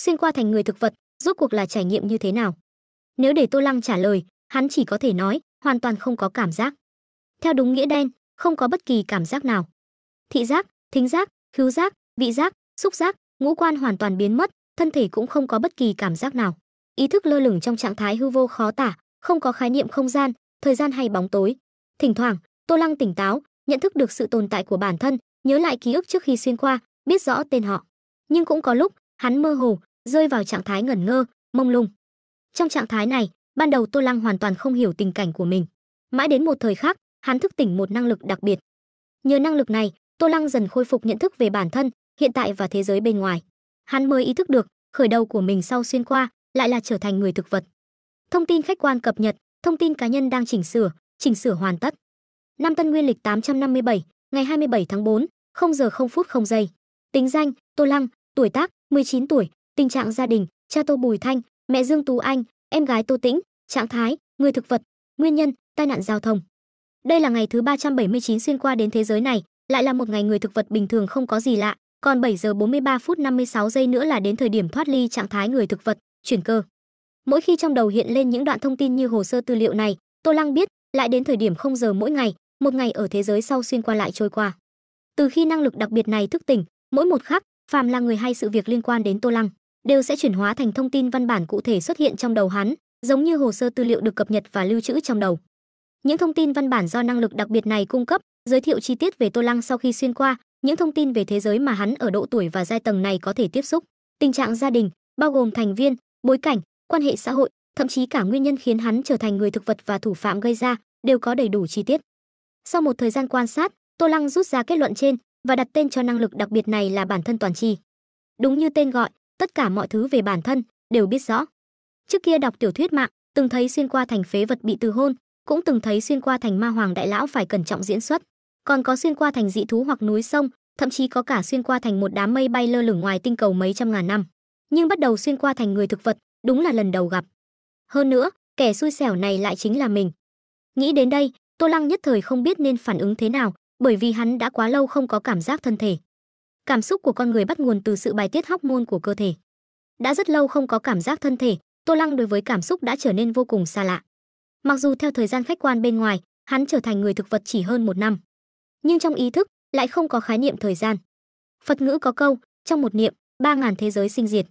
xuyên qua thành người thực vật, rốt cuộc là trải nghiệm như thế nào? Nếu để Tô Lăng trả lời, hắn chỉ có thể nói, hoàn toàn không có cảm giác. Theo đúng nghĩa đen, không có bất kỳ cảm giác nào. Thị giác, thính giác, khứu giác, vị giác, xúc giác, ngũ quan hoàn toàn biến mất, thân thể cũng không có bất kỳ cảm giác nào. Ý thức lơ lửng trong trạng thái hư vô khó tả, không có khái niệm không gian, thời gian hay bóng tối. Thỉnh thoảng, Tô Lăng tỉnh táo, nhận thức được sự tồn tại của bản thân, nhớ lại ký ức trước khi xuyên qua, biết rõ tên họ. Nhưng cũng có lúc, hắn mơ hồ, rơi vào trạng thái ngẩn ngơ, mông lung. Trong trạng thái này, ban đầu Tô Lăng hoàn toàn không hiểu tình cảnh của mình. Mãi đến một thời khắc, hắn thức tỉnh một năng lực đặc biệt. Nhờ năng lực này, Tô Lăng dần khôi phục nhận thức về bản thân, hiện tại và thế giới bên ngoài. Hắn mới ý thức được, khởi đầu của mình sau xuyên qua lại là trở thành người thực vật. Thông tin khách quan cập nhật, thông tin cá nhân đang chỉnh sửa hoàn tất. Năm Tân Nguyên lịch 857, ngày 27 tháng 4, 0 giờ 0 phút 0 giây. Tính danh: Tô Lăng, tuổi tác: 19 tuổi, tình trạng gia đình: cha Tô Bùi Thanh, mẹ Dương Tú Anh, em gái Tô Tĩnh, trạng thái: người thực vật, nguyên nhân: tai nạn giao thông. Đây là ngày thứ 379 xuyên qua đến thế giới này, lại là một ngày người thực vật bình thường không có gì lạ, còn 7 giờ 43 phút 56 giây nữa là đến thời điểm thoát ly trạng thái người thực vật, chuyển cơ. Mỗi khi trong đầu hiện lên những đoạn thông tin như hồ sơ tư liệu này, Tô Lăng biết, lại đến thời điểm 0 giờ mỗi ngày, một ngày ở thế giới sau xuyên qua lại trôi qua. Từ khi năng lực đặc biệt này thức tỉnh, mỗi một khắc, phàm là người hay sự việc liên quan đến Tô Lăng, đều sẽ chuyển hóa thành thông tin văn bản cụ thể xuất hiện trong đầu hắn, giống như hồ sơ tư liệu được cập nhật và lưu trữ trong đầu. Những thông tin văn bản do năng lực đặc biệt này cung cấp, giới thiệu chi tiết về Tô Lăng sau khi xuyên qua, những thông tin về thế giới mà hắn ở độ tuổi và giai tầng này có thể tiếp xúc, tình trạng gia đình, bao gồm thành viên, bối cảnh, quan hệ xã hội, thậm chí cả nguyên nhân khiến hắn trở thành người thực vật và thủ phạm gây ra, đều có đầy đủ chi tiết. Sau một thời gian quan sát, Tô Lăng rút ra kết luận trên và đặt tên cho năng lực đặc biệt này là bản thân toàn tri. Đúng như tên gọi, tất cả mọi thứ về bản thân đều biết rõ. Trước kia đọc tiểu thuyết mạng, từng thấy xuyên qua thành phế vật bị từ hôn, cũng từng thấy xuyên qua thành ma hoàng đại lão phải cẩn trọng diễn xuất, còn có xuyên qua thành dị thú hoặc núi sông, thậm chí có cả xuyên qua thành một đám mây bay lơ lửng ngoài tinh cầu mấy trăm ngàn năm. Nhưng bắt đầu xuyên qua thành người thực vật, đúng là lần đầu gặp. Hơn nữa, kẻ xui xẻo này lại chính là mình. Nghĩ đến đây, Tô Lăng nhất thời không biết nên phản ứng thế nào, bởi vì hắn đã quá lâu không có cảm giác thân thể. Cảm xúc của con người bắt nguồn từ sự bài tiết hormone của cơ thể. Đã rất lâu không có cảm giác thân thể, Tô Lăng đối với cảm xúc đã trở nên vô cùng xa lạ. Mặc dù theo thời gian khách quan bên ngoài, hắn trở thành người thực vật chỉ hơn 1 năm, nhưng trong ý thức lại không có khái niệm thời gian. Phật ngữ có câu, trong một niệm, 3.000 thế giới sinh diệt.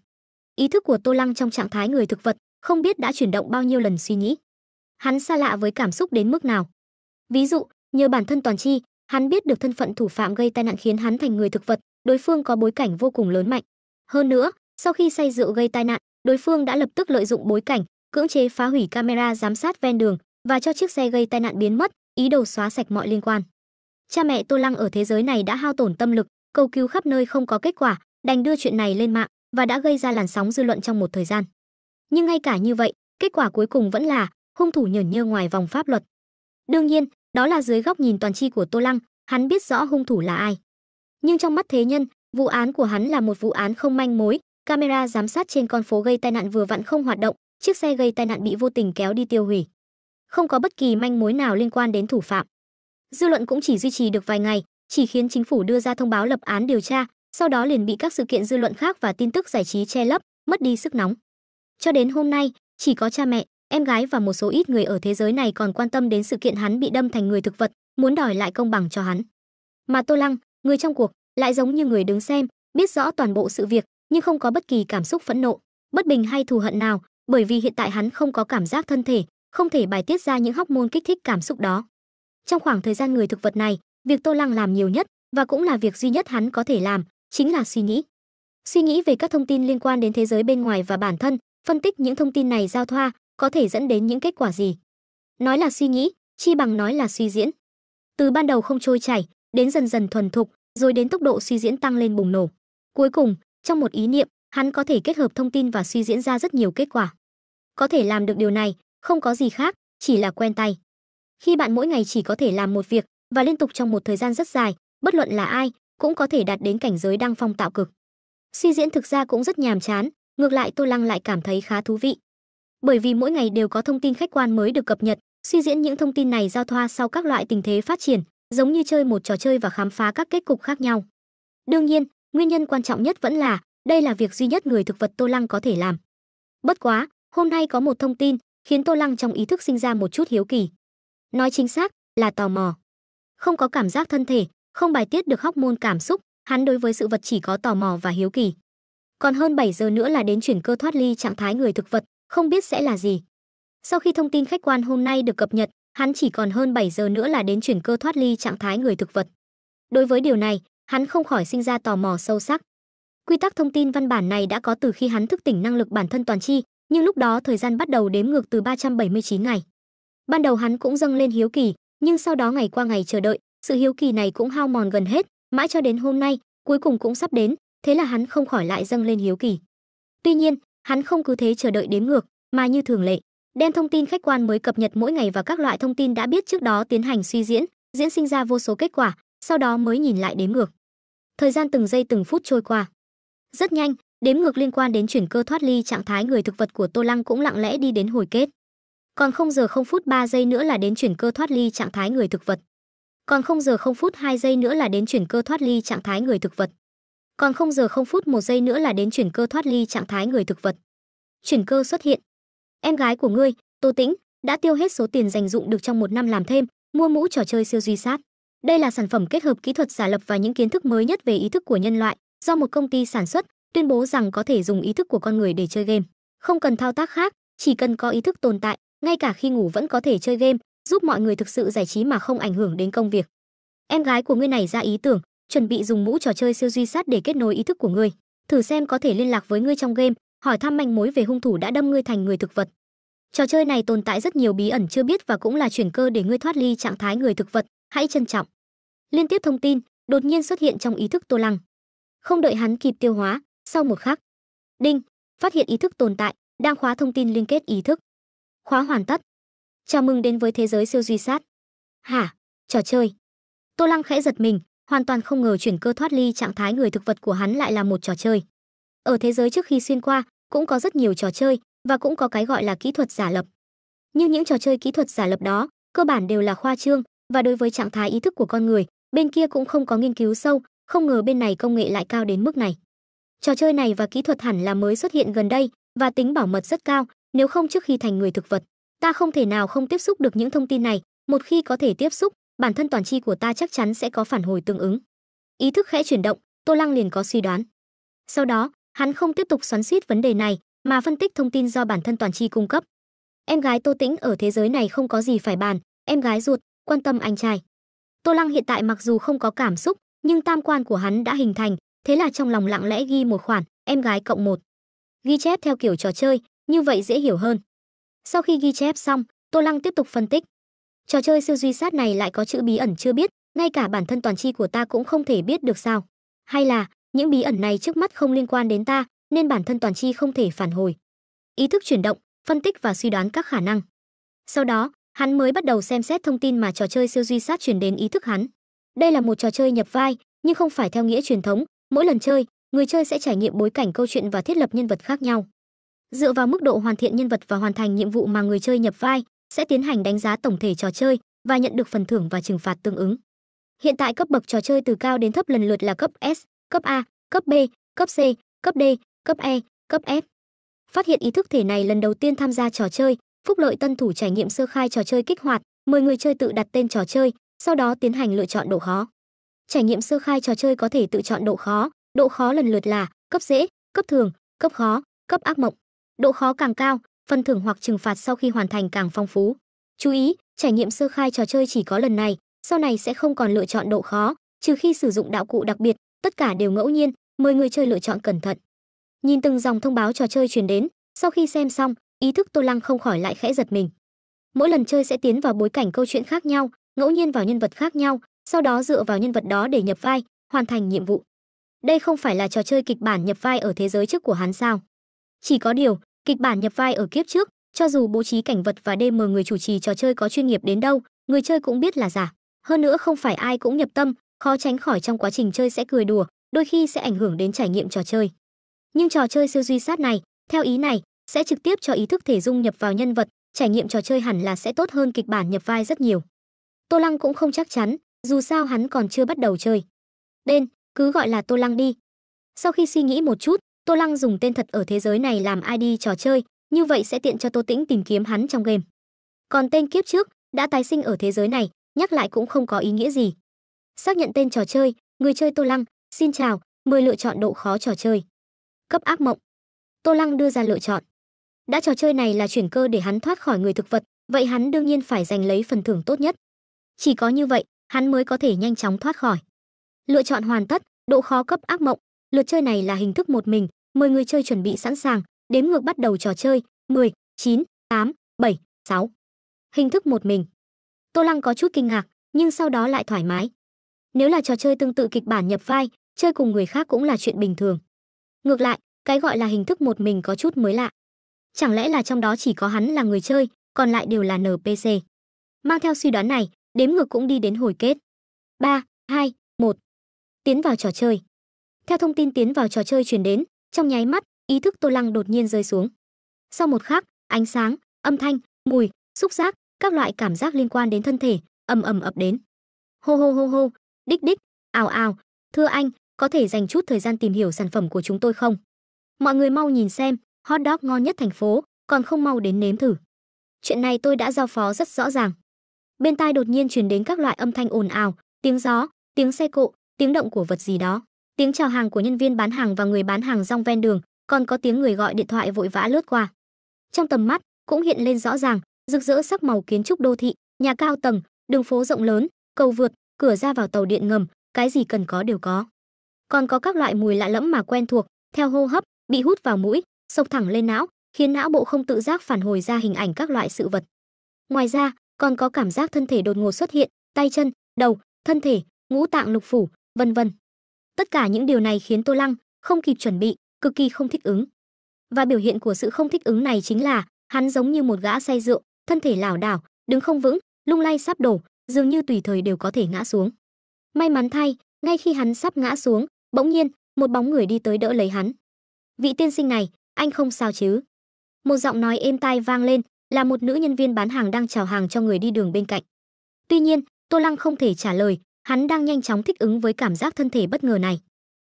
Ý thức của Tô Lăng trong trạng thái người thực vật, không biết đã chuyển động bao nhiêu lần suy nghĩ. Hắn xa lạ với cảm xúc đến mức nào. Ví dụ, nhờ bản thân toàn tri, hắn biết được thân phận thủ phạm gây tai nạn khiến hắn thành người thực vật, đối phương có bối cảnh vô cùng lớn mạnh. Hơn nữa, sau khi say rượu gây tai nạn, đối phương đã lập tức lợi dụng bối cảnh, cưỡng chế phá hủy camera giám sát ven đường và cho chiếc xe gây tai nạn biến mất, ý đồ xóa sạch mọi liên quan. Cha mẹ Tô Lăng ở thế giới này đã hao tổn tâm lực, cầu cứu khắp nơi không có kết quả, đành đưa chuyện này lên mạng và đã gây ra làn sóng dư luận trong một thời gian. Nhưng ngay cả như vậy, kết quả cuối cùng vẫn là hung thủ nhởn nhơ ngoài vòng pháp luật. Đương nhiên, đó là dưới góc nhìn toàn tri của Tô Lăng, hắn biết rõ hung thủ là ai. Nhưng trong mắt thế nhân, vụ án của hắn là một vụ án không manh mối, camera giám sát trên con phố gây tai nạn vừa vặn không hoạt động, chiếc xe gây tai nạn bị vô tình kéo đi tiêu hủy. Không có bất kỳ manh mối nào liên quan đến thủ phạm. Dư luận cũng chỉ duy trì được vài ngày, chỉ khiến chính phủ đưa ra thông báo lập án điều tra, sau đó liền bị các sự kiện dư luận khác và tin tức giải trí che lấp, mất đi sức nóng. Cho đến hôm nay, chỉ có cha mẹ, em gái và một số ít người ở thế giới này còn quan tâm đến sự kiện hắn bị đâm thành người thực vật, muốn đòi lại công bằng cho hắn. Mà Tô Lăng, người trong cuộc, lại giống như người đứng xem, biết rõ toàn bộ sự việc, nhưng không có bất kỳ cảm xúc phẫn nộ, bất bình hay thù hận nào, bởi vì hiện tại hắn không có cảm giác thân thể, không thể bài tiết ra những hormone kích thích cảm xúc đó. Trong khoảng thời gian người thực vật này, việc Tô Lăng làm nhiều nhất và cũng là việc duy nhất hắn có thể làm, chính là suy nghĩ. Suy nghĩ về các thông tin liên quan đến thế giới bên ngoài và bản thân, phân tích những thông tin này giao thoa, có thể dẫn đến những kết quả gì. Nói là suy nghĩ, chi bằng nói là suy diễn. Từ ban đầu không trôi chảy, đến dần dần thuần thục, rồi đến tốc độ suy diễn tăng lên bùng nổ. Cuối cùng, trong một ý niệm, hắn có thể kết hợp thông tin và suy diễn ra rất nhiều kết quả. Có thể làm được điều này, không có gì khác, chỉ là quen tay. Khi bạn mỗi ngày chỉ có thể làm một việc và liên tục trong một thời gian rất dài, bất luận là ai, cũng có thể đạt đến cảnh giới đăng phong tạo cực. Suy diễn thực ra cũng rất nhàm chán, ngược lại Tô Lăng lại cảm thấy khá thú vị. Bởi vì mỗi ngày đều có thông tin khách quan mới được cập nhật, suy diễn những thông tin này giao thoa sau các loại tình thế phát triển, giống như chơi một trò chơi và khám phá các kết cục khác nhau. Đương nhiên, nguyên nhân quan trọng nhất vẫn là Đây là việc duy nhất người thực vật Tô Lăng có thể làm. Bất quá, hôm nay có một thông tin khiến Tô Lăng trong ý thức sinh ra một chút hiếu kỳ. Nói chính xác là tò mò. Không có cảm giác thân thể, không bài tiết được hormone cảm xúc, hắn đối với sự vật chỉ có tò mò và hiếu kỳ. Còn hơn 7 giờ nữa là đến chuyển cơ thoát ly trạng thái người thực vật, không biết sẽ là gì. Sau khi thông tin khách quan hôm nay được cập nhật, hắn chỉ còn hơn 7 giờ nữa là đến chuyển cơ thoát ly trạng thái người thực vật. Đối với điều này, hắn không khỏi sinh ra tò mò sâu sắc. Quy tắc thông tin văn bản này đã có từ khi hắn thức tỉnh năng lực bản thân toàn chi, nhưng lúc đó thời gian bắt đầu đếm ngược từ 379 ngày. Ban đầu hắn cũng dâng lên hiếu kỳ, nhưng sau đó ngày qua ngày chờ đợi, sự hiếu kỳ này cũng hao mòn gần hết, mãi cho đến hôm nay, cuối cùng cũng sắp đến, thế là hắn không khỏi lại dâng lên hiếu kỳ. Tuy nhiên, hắn không cứ thế chờ đợi đếm ngược, mà như thường lệ, đem thông tin khách quan mới cập nhật mỗi ngày và các loại thông tin đã biết trước đó tiến hành suy diễn, diễn sinh ra vô số kết quả, sau đó mới nhìn lại đếm ngược. Thời gian từng giây từng phút trôi qua. Rất nhanh, đếm ngược liên quan đến chuyển cơ thoát ly trạng thái người thực vật của Tô Lăng cũng lặng lẽ đi đến hồi kết. Còn 0 giờ 0 phút 3 giây nữa là đến chuyển cơ thoát ly trạng thái người thực vật. Còn 0 giờ 0 phút 2 giây nữa là đến chuyển cơ thoát ly trạng thái người thực vật. Còn 0 giờ 0 phút 1 giây nữa là đến chuyển cơ thoát ly trạng thái người thực vật. Chuyển cơ xuất hiện. Em gái của ngươi, Tô Tĩnh, đã tiêu hết số tiền dành dụm được trong một năm làm thêm, mua mũ trò chơi siêu duy sát. Đây là sản phẩm kết hợp kỹ thuật giả lập và những kiến thức mới nhất về ý thức của nhân loại, do một công ty sản xuất, tuyên bố rằng có thể dùng ý thức của con người để chơi game. Không cần thao tác khác, chỉ cần có ý thức tồn tại, ngay cả khi ngủ vẫn có thể chơi game, giúp mọi người thực sự giải trí mà không ảnh hưởng đến công việc. Em gái của ngươi này ra ý tưởng, chuẩn bị dùng mũ trò chơi siêu duy sát để kết nối ý thức của ngươi, thử xem có thể liên lạc với ngươi trong game, hỏi thăm manh mối về hung thủ đã đâm ngươi thành người thực vật. Trò chơi này tồn tại rất nhiều bí ẩn chưa biết và cũng là chuyển cơ để ngươi thoát ly trạng thái người thực vật, hãy trân trọng. Liên tiếp thông tin đột nhiên xuất hiện trong ý thức Tô Lăng. Không đợi hắn kịp tiêu hóa, sau một khắc, đinh, phát hiện ý thức tồn tại, đang khóa thông tin liên kết ý thức. Khóa hoàn tất. Chào mừng đến với thế giới siêu duy sát. Hả? Trò chơi? Tô Lăng khẽ giật mình, hoàn toàn không ngờ chuyển cơ thoát ly trạng thái người thực vật của hắn lại là một trò chơi. Ở thế giới trước khi xuyên qua, cũng có rất nhiều trò chơi và cũng có cái gọi là kỹ thuật giả lập. Nhưng những trò chơi kỹ thuật giả lập đó, cơ bản đều là khoa trương và đối với trạng thái ý thức của con người, bên kia cũng không có nghiên cứu sâu, không ngờ bên này công nghệ lại cao đến mức này. Trò chơi này và kỹ thuật hẳn là mới xuất hiện gần đây và tính bảo mật rất cao, nếu không trước khi thành người thực vật, ta không thể nào không tiếp xúc được những thông tin này, một khi có thể tiếp xúc, bản thân toàn chi của ta chắc chắn sẽ có phản hồi tương ứng. Ý thức khẽ chuyển động, Tô Lăng liền có suy đoán. Sau đó, hắn không tiếp tục xoắn xuýt vấn đề này, mà phân tích thông tin do bản thân toàn chi cung cấp. Em gái Tô Tĩnh ở thế giới này không có gì phải bàn, em gái ruột, quan tâm anh trai. Tô Lăng hiện tại mặc dù không có cảm xúc, nhưng tam quan của hắn đã hình thành, thế là trong lòng lặng lẽ ghi một khoản, em gái cộng 1. Ghi chép theo kiểu trò chơi, như vậy dễ hiểu hơn. Sau khi ghi chép xong, Tô Lăng tiếp tục phân tích. Trò chơi siêu duy sát này lại có chữ bí ẩn chưa biết, ngay cả bản thân toàn chi của ta cũng không thể biết được sao? Hay là những bí ẩn này trước mắt không liên quan đến ta, nên bản thân toàn chi không thể phản hồi? Ý thức chuyển động, phân tích và suy đoán các khả năng. Sau đó, hắn mới bắt đầu xem xét thông tin mà trò chơi siêu duy sát truyền đến ý thức hắn. Đây là một trò chơi nhập vai, nhưng không phải theo nghĩa truyền thống, mỗi lần chơi, người chơi sẽ trải nghiệm bối cảnh câu chuyện và thiết lập nhân vật khác nhau. Dựa vào mức độ hoàn thiện nhân vật và hoàn thành nhiệm vụ mà người chơi nhập vai, sẽ tiến hành đánh giá tổng thể trò chơi và nhận được phần thưởng và trừng phạt tương ứng. Hiện tại cấp bậc trò chơi từ cao đến thấp lần lượt là cấp S, cấp A, cấp B, cấp C, cấp D, cấp E, cấp F. Phát hiện ý thức thể này lần đầu tiên tham gia trò chơi, phúc lợi tân thủ trải nghiệm sơ khai trò chơi kích hoạt, mời người chơi tự đặt tên trò chơi, sau đó tiến hành lựa chọn độ khó. Trải nghiệm sơ khai trò chơi có thể tự chọn độ khó lần lượt là cấp dễ, cấp thường, cấp khó, cấp ác mộng. Độ khó càng cao, phần thưởng hoặc trừng phạt sau khi hoàn thành càng phong phú. Chú ý, trải nghiệm sơ khai trò chơi chỉ có lần này, sau này sẽ không còn lựa chọn độ khó, trừ khi sử dụng đạo cụ đặc biệt, tất cả đều ngẫu nhiên, mời người chơi lựa chọn cẩn thận. Nhìn từng dòng thông báo trò chơi truyền đến, sau khi xem xong, ý thức Tô Lăng không khỏi lại khẽ giật mình. Mỗi lần chơi sẽ tiến vào bối cảnh câu chuyện khác nhau, ngẫu nhiên vào nhân vật khác nhau, sau đó dựa vào nhân vật đó để nhập vai, hoàn thành nhiệm vụ. Đây không phải là trò chơi kịch bản nhập vai ở thế giới trước của hắn sao? Chỉ có điều, kịch bản nhập vai ở kiếp trước, cho dù bố trí cảnh vật và DM người chủ trì trò chơi có chuyên nghiệp đến đâu, người chơi cũng biết là giả. Hơn nữa không phải ai cũng nhập tâm, khó tránh khỏi trong quá trình chơi sẽ cười đùa, đôi khi sẽ ảnh hưởng đến trải nghiệm trò chơi. Nhưng trò chơi siêu duy sát này, theo ý này, sẽ trực tiếp cho ý thức thể dung nhập vào nhân vật, trải nghiệm trò chơi hẳn là sẽ tốt hơn kịch bản nhập vai rất nhiều. Tô Lăng cũng không chắc chắn, dù sao hắn còn chưa bắt đầu chơi. Tên, cứ gọi là Tô Lăng đi. Sau khi suy nghĩ một chút, Tô Lăng dùng tên thật ở thế giới này làm ID trò chơi, như vậy sẽ tiện cho Tô Tĩnh tìm kiếm hắn trong game. Còn tên kiếp trước đã tái sinh ở thế giới này, nhắc lại cũng không có ý nghĩa gì. Xác nhận tên trò chơi, người chơi Tô Lăng, xin chào, mời lựa chọn độ khó trò chơi. Cấp ác mộng. Tô Lăng đưa ra lựa chọn. Đã trò chơi này là chuyển cơ để hắn thoát khỏi người thực vật, vậy hắn đương nhiên phải giành lấy phần thưởng tốt nhất. Chỉ có như vậy, hắn mới có thể nhanh chóng thoát khỏi. Lựa chọn hoàn tất, độ khó cấp ác mộng. Lượt chơi này là hình thức một mình, mời người chơi chuẩn bị sẵn sàng, đếm ngược bắt đầu trò chơi, 10, 9, 8, 7, 6. Hình thức một mình. Tô Lăng có chút kinh ngạc, nhưng sau đó lại thoải mái. Nếu là trò chơi tương tự kịch bản nhập vai, chơi cùng người khác cũng là chuyện bình thường. Ngược lại, cái gọi là hình thức một mình có chút mới lạ. Chẳng lẽ là trong đó chỉ có hắn là người chơi, còn lại đều là NPC. Mang theo suy đoán này, đếm ngược cũng đi đến hồi kết. 3, 2, 1. Tiến vào trò chơi. Theo thông tin tiến vào trò chơi truyền đến, trong nháy mắt, ý thức Tô Lăng đột nhiên rơi xuống. Sau một khắc, ánh sáng, âm thanh, mùi, xúc giác, các loại cảm giác liên quan đến thân thể ầm ầm ập đến. Hô hô hô hô, đích đích, ào ào, thưa anh, có thể dành chút thời gian tìm hiểu sản phẩm của chúng tôi không? Mọi người mau nhìn xem, hot dog ngon nhất thành phố, còn không mau đến nếm thử. Chuyện này tôi đã giao phó rất rõ ràng. Bên tai đột nhiên truyền đến các loại âm thanh ồn ào, tiếng gió, tiếng xe cộ, tiếng động của vật gì đó, tiếng chào hàng của nhân viên bán hàng và người bán hàng rong ven đường, còn có tiếng người gọi điện thoại vội vã lướt qua. Trong tầm mắt cũng hiện lên rõ ràng, rực rỡ sắc màu kiến trúc đô thị, nhà cao tầng, đường phố rộng lớn, cầu vượt, cửa ra vào tàu điện ngầm, cái gì cần có đều có. Còn có các loại mùi lạ lẫm mà quen thuộc, theo hô hấp, bị hút vào mũi, xộc thẳng lên não, khiến não bộ không tự giác phản hồi ra hình ảnh các loại sự vật. Ngoài ra, còn có cảm giác thân thể đột ngột xuất hiện, tay chân, đầu, thân thể, ngũ tạng lục phủ, vân vân. Tất cả những điều này khiến Tô Lăng không kịp chuẩn bị, cực kỳ không thích ứng. Và biểu hiện của sự không thích ứng này chính là hắn giống như một gã say rượu, thân thể lảo đảo, đứng không vững, lung lay sắp đổ, dường như tùy thời đều có thể ngã xuống. May mắn thay, ngay khi hắn sắp ngã xuống, bỗng nhiên, một bóng người đi tới đỡ lấy hắn. "Vị tiên sinh này, anh không sao chứ?" Một giọng nói êm tai vang lên, là một nữ nhân viên bán hàng đang chào hàng cho người đi đường bên cạnh. Tuy nhiên, Tô Lăng không thể trả lời, hắn đang nhanh chóng thích ứng với cảm giác thân thể bất ngờ này.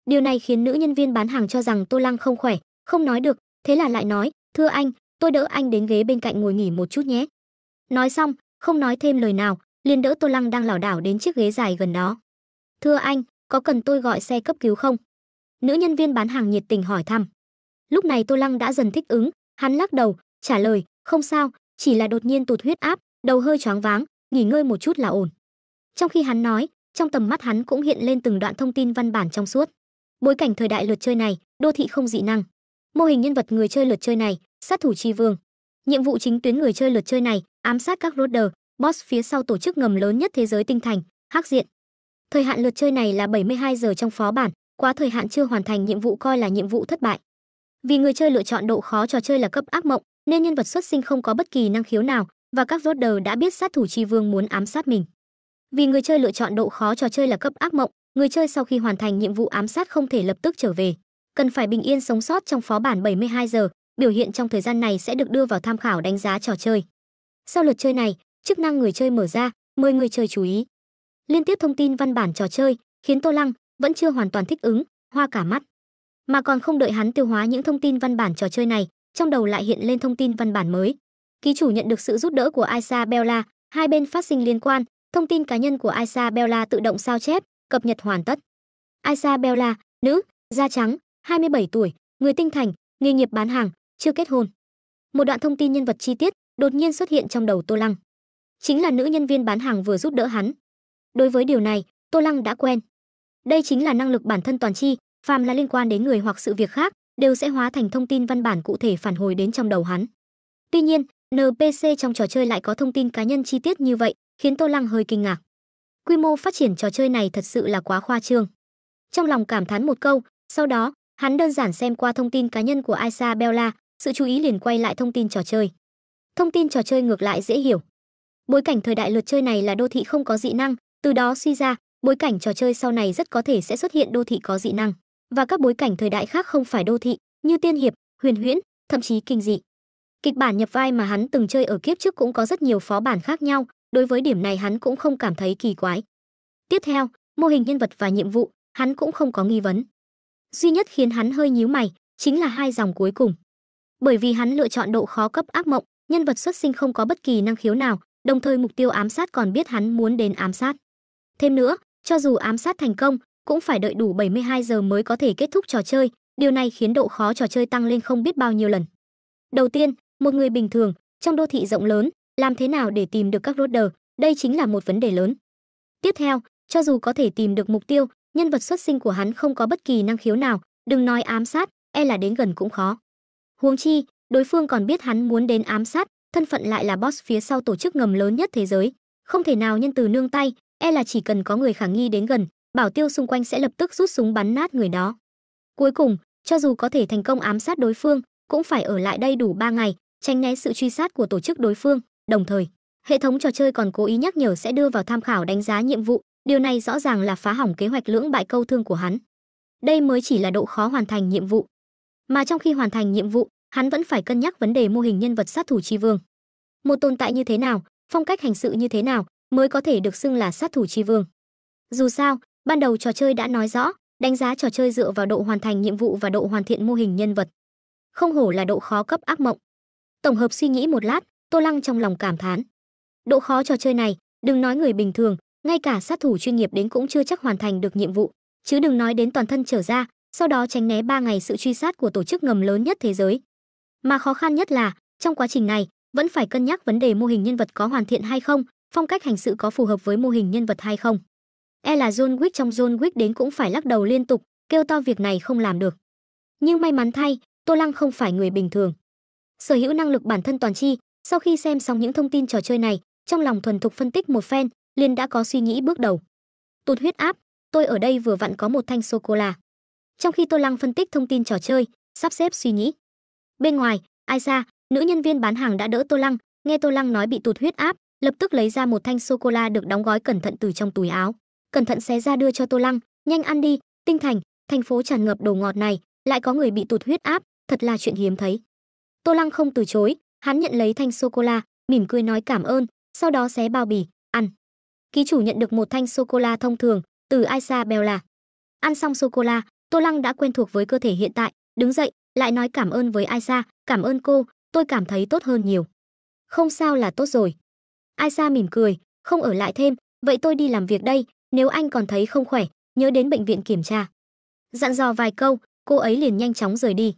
Điều này khiến nữ nhân viên bán hàng cho rằng Tô Lăng không khỏe, không nói được, thế là lại nói, "Thưa anh, tôi đỡ anh đến ghế bên cạnh ngồi nghỉ một chút nhé." Nói xong, không nói thêm lời nào, liền đỡ Tô Lăng đang lảo đảo đến chiếc ghế dài gần đó. "Thưa anh, có cần tôi gọi xe cấp cứu không?" Nữ nhân viên bán hàng nhiệt tình hỏi thăm. Lúc này Tô Lăng đã dần thích ứng, hắn lắc đầu, trả lời, "Không sao, chỉ là đột nhiên tụt huyết áp, đầu hơi choáng váng, nghỉ ngơi một chút là ổn." Trong khi hắn nói, trong tầm mắt hắn cũng hiện lên từng đoạn thông tin văn bản trong suốt. Bối cảnh thời đại lượt chơi này, đô thị không dị năng. Mô hình nhân vật người chơi lượt chơi này, sát thủ tri vương. Nhiệm vụ chính tuyến người chơi lượt chơi này, ám sát các roader, boss phía sau tổ chức ngầm lớn nhất thế giới tinh thành, hắc diện. Thời hạn lượt chơi này là 72 giờ trong phó bản, quá thời hạn chưa hoàn thành nhiệm vụ coi là nhiệm vụ thất bại. Vì người chơi lựa chọn độ khó trò chơi là cấp ác mộng, nên nhân vật xuất sinh không có bất kỳ năng khiếu nào và các roader đã biết sát thủ tri vương muốn ám sát mình. Vì người chơi lựa chọn độ khó trò chơi là cấp ác mộng, người chơi sau khi hoàn thành nhiệm vụ ám sát không thể lập tức trở về, cần phải bình yên sống sót trong phó bản 72 giờ, biểu hiện trong thời gian này sẽ được đưa vào tham khảo đánh giá trò chơi. Sau lượt chơi này, chức năng người chơi mở ra, mời người chơi chú ý. Liên tiếp thông tin văn bản trò chơi khiến Tô Lăng vẫn chưa hoàn toàn thích ứng, hoa cả mắt. Mà còn không đợi hắn tiêu hóa những thông tin văn bản trò chơi này, trong đầu lại hiện lên thông tin văn bản mới. Ký chủ nhận được sự giúp đỡ của Isabella, hai bên phát sinh liên quan, thông tin cá nhân của Isabella tự động sao chép, cập nhật hoàn tất. Isabella, nữ, da trắng, 27 tuổi, người tinh thành, nghề nghiệp bán hàng, chưa kết hôn. Một đoạn thông tin nhân vật chi tiết đột nhiên xuất hiện trong đầu Tô Lăng. Chính là nữ nhân viên bán hàng vừa giúp đỡ hắn. Đối với điều này, Tô Lăng đã quen. Đây chính là năng lực bản thân toàn chi, phàm là liên quan đến người hoặc sự việc khác, đều sẽ hóa thành thông tin văn bản cụ thể phản hồi đến trong đầu hắn. Tuy nhiên, NPC trong trò chơi lại có thông tin cá nhân chi tiết như vậy, khiến Tô Lăng hơi kinh ngạc. Quy mô phát triển trò chơi này thật sự là quá khoa trương. Trong lòng cảm thán một câu, sau đó, hắn đơn giản xem qua thông tin cá nhân của Isabella, sự chú ý liền quay lại thông tin trò chơi. Thông tin trò chơi ngược lại dễ hiểu. Bối cảnh thời đại lượt chơi này là đô thị không có dị năng, từ đó suy ra, bối cảnh trò chơi sau này rất có thể sẽ xuất hiện đô thị có dị năng, và các bối cảnh thời đại khác không phải đô thị, như tiên hiệp, huyền huyễn, thậm chí kinh dị. Kịch bản nhập vai mà hắn từng chơi ở kiếp trước cũng có rất nhiều phó bản khác nhau, đối với điểm này hắn cũng không cảm thấy kỳ quái. Tiếp theo, mô hình nhân vật và nhiệm vụ, hắn cũng không có nghi vấn. Duy nhất khiến hắn hơi nhíu mày, chính là hai dòng cuối cùng. Bởi vì hắn lựa chọn độ khó cấp ác mộng, nhân vật xuất sinh không có bất kỳ năng khiếu nào, đồng thời mục tiêu ám sát còn biết hắn muốn đến ám sát. Thêm nữa, cho dù ám sát thành công, cũng phải đợi đủ 72 giờ mới có thể kết thúc trò chơi, điều này khiến độ khó trò chơi tăng lên không biết bao nhiêu lần. Đầu tiên, một người bình thường, trong đô thị rộng lớn, làm thế nào để tìm được các roader, đây chính là một vấn đề lớn. Tiếp theo, cho dù có thể tìm được mục tiêu, nhân vật xuất sinh của hắn không có bất kỳ năng khiếu nào, đừng nói ám sát, e là đến gần cũng khó. Huống chi, đối phương còn biết hắn muốn đến ám sát, thân phận lại là boss phía sau tổ chức ngầm lớn nhất thế giới, không thể nào nhân từ nương tay, e là chỉ cần có người khả nghi đến gần, bảo tiêu xung quanh sẽ lập tức rút súng bắn nát người đó. Cuối cùng, cho dù có thể thành công ám sát đối phương, cũng phải ở lại đây đủ 3 ngày, tránh né sự truy sát của tổ chức đối phương, đồng thời, hệ thống trò chơi còn cố ý nhắc nhở sẽ đưa vào tham khảo đánh giá nhiệm vụ, điều này rõ ràng là phá hỏng kế hoạch lưỡng bại câu thương của hắn. Đây mới chỉ là độ khó hoàn thành nhiệm vụ, mà trong khi hoàn thành nhiệm vụ, hắn vẫn phải cân nhắc vấn đề mô hình nhân vật sát thủ chi vương. Một tồn tại như thế nào, phong cách hành sự như thế nào mới có thể được xưng là sát thủ chi vương. Dù sao, ban đầu trò chơi đã nói rõ, đánh giá trò chơi dựa vào độ hoàn thành nhiệm vụ và độ hoàn thiện mô hình nhân vật. Không hổ là độ khó cấp ác mộng. Tổng hợp suy nghĩ một lát, Tô Lăng trong lòng cảm thán. Độ khó trò chơi này, đừng nói người bình thường, ngay cả sát thủ chuyên nghiệp đến cũng chưa chắc hoàn thành được nhiệm vụ, chứ đừng nói đến toàn thân trở ra, sau đó tránh né 3 ngày sự truy sát của tổ chức ngầm lớn nhất thế giới. Mà khó khăn nhất là, trong quá trình này, vẫn phải cân nhắc vấn đề mô hình nhân vật có hoàn thiện hay không, phong cách hành sự có phù hợp với mô hình nhân vật hay không. E là John Wick trong John Wick đến cũng phải lắc đầu liên tục, kêu to việc này không làm được. Nhưng may mắn thay, Tô Lăng không phải người bình thường. Sở hữu năng lực bản thân toàn tri, sau khi xem xong những thông tin trò chơi này, trong lòng thuần thục phân tích một phen, liền đã có suy nghĩ bước đầu. Tụt huyết áp, tôi ở đây vừa vặn có một thanh sô cô la. Trong khi Tô Lăng phân tích thông tin trò chơi, sắp xếp suy nghĩ. Bên ngoài, Aisa, nữ nhân viên bán hàng đã đỡ Tô Lăng, nghe Tô Lăng nói bị tụt huyết áp, lập tức lấy ra một thanh sô cô la được đóng gói cẩn thận từ trong túi áo, cẩn thận xé ra đưa cho Tô Lăng, nhanh ăn đi, Tinh Thành, thành phố tràn ngập đồ ngọt này, lại có người bị tụt huyết áp, thật là chuyện hiếm thấy. Tô Lăng không từ chối, hắn nhận lấy thanh sô cô la, mỉm cười nói cảm ơn, sau đó xé bao bì, ăn. Ký chủ nhận được một thanh sô cô la thông thường từ Aisa Bella. Ăn xong sô cô la, Tô Lăng đã quen thuộc với cơ thể hiện tại, đứng dậy, lại nói cảm ơn với Aisa, cảm ơn cô, tôi cảm thấy tốt hơn nhiều. Không sao là tốt rồi. Aisa mỉm cười, không ở lại thêm, vậy tôi đi làm việc đây, nếu anh còn thấy không khỏe, nhớ đến bệnh viện kiểm tra. Dặn dò vài câu, cô ấy liền nhanh chóng rời đi.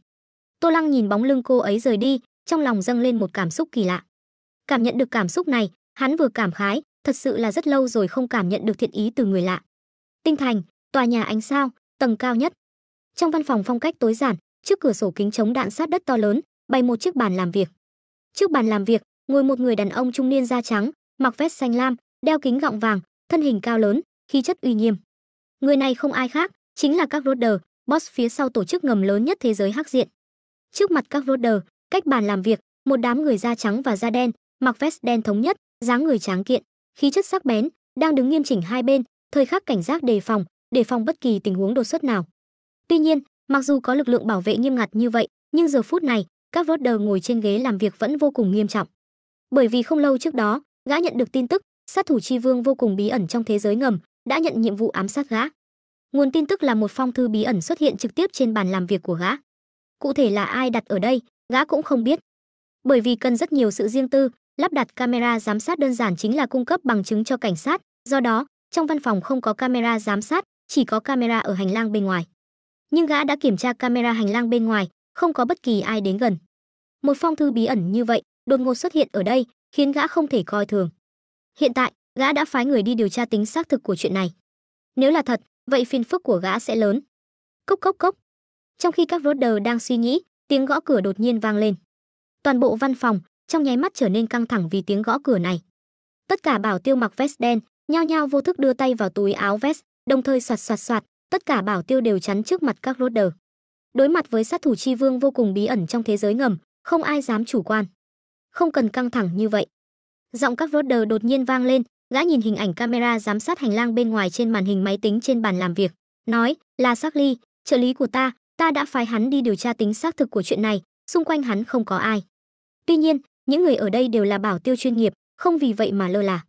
Tô Lăng nhìn bóng lưng cô ấy rời đi, trong lòng dâng lên một cảm xúc kỳ lạ. Cảm nhận được cảm xúc này, hắn vừa cảm khái, thật sự là rất lâu rồi không cảm nhận được thiện ý từ người lạ. Tinh Thành, tòa nhà ánh sao, tầng cao nhất. Trong văn phòng phong cách tối giản, trước cửa sổ kính chống đạn sát đất to lớn, bày một chiếc bàn làm việc. Trước bàn làm việc, ngồi một người đàn ông trung niên da trắng, mặc vest xanh lam, đeo kính gọng vàng, thân hình cao lớn, khí chất uy nghiêm. Người này không ai khác, chính là các roader, boss phía sau tổ chức ngầm lớn nhất thế giới Hắc Diện. Trước mặt các roader, cách bàn làm việc, một đám người da trắng và da đen, mặc vest đen thống nhất, dáng người tráng kiện, khí chất sắc bén, đang đứng nghiêm chỉnh hai bên, thời khắc cảnh giác đề phòng bất kỳ tình huống đột xuất nào. Tuy nhiên, mặc dù có lực lượng bảo vệ nghiêm ngặt như vậy, nhưng giờ phút này, các roader ngồi trên ghế làm việc vẫn vô cùng nghiêm trọng. Bởi vì không lâu trước đó, gã nhận được tin tức, sát thủ chi vương vô cùng bí ẩn trong thế giới ngầm đã nhận nhiệm vụ ám sát gã. Nguồn tin tức là một phong thư bí ẩn xuất hiện trực tiếp trên bàn làm việc của gã. Cụ thể là ai đặt ở đây, gã cũng không biết. Bởi vì cần rất nhiều sự riêng tư, lắp đặt camera giám sát đơn giản chính là cung cấp bằng chứng cho cảnh sát, do đó, trong văn phòng không có camera giám sát, chỉ có camera ở hành lang bên ngoài. Nhưng gã đã kiểm tra camera hành lang bên ngoài, không có bất kỳ ai đến gần. Một phong thư bí ẩn như vậy, đột ngột xuất hiện ở đây, khiến gã không thể coi thường. Hiện tại, gã đã phái người đi điều tra tính xác thực của chuyện này. Nếu là thật, vậy phiền phức của gã sẽ lớn. Cốc cốc cốc. Trong khi các roader đang suy nghĩ, tiếng gõ cửa đột nhiên vang lên. Toàn bộ văn phòng trong nháy mắt trở nên căng thẳng vì tiếng gõ cửa này. Tất cả bảo tiêu mặc vest đen, nhao nhao vô thức đưa tay vào túi áo vest, đồng thời soạt soạt soạt, tất cả bảo tiêu đều chắn trước mặt các roader. Đối mặt với sát thủ chi vương vô cùng bí ẩn trong thế giới ngầm, không ai dám chủ quan. Không cần căng thẳng như vậy. Giọng các roader đột nhiên vang lên, gã nhìn hình ảnh camera giám sát hành lang bên ngoài trên màn hình máy tính trên bàn làm việc, nói, là Charlie, trợ lý của ta đã phái hắn đi điều tra tính xác thực của chuyện này, xung quanh hắn không có ai. Tuy nhiên, những người ở đây đều là bảo tiêu chuyên nghiệp, không vì vậy mà lơ là.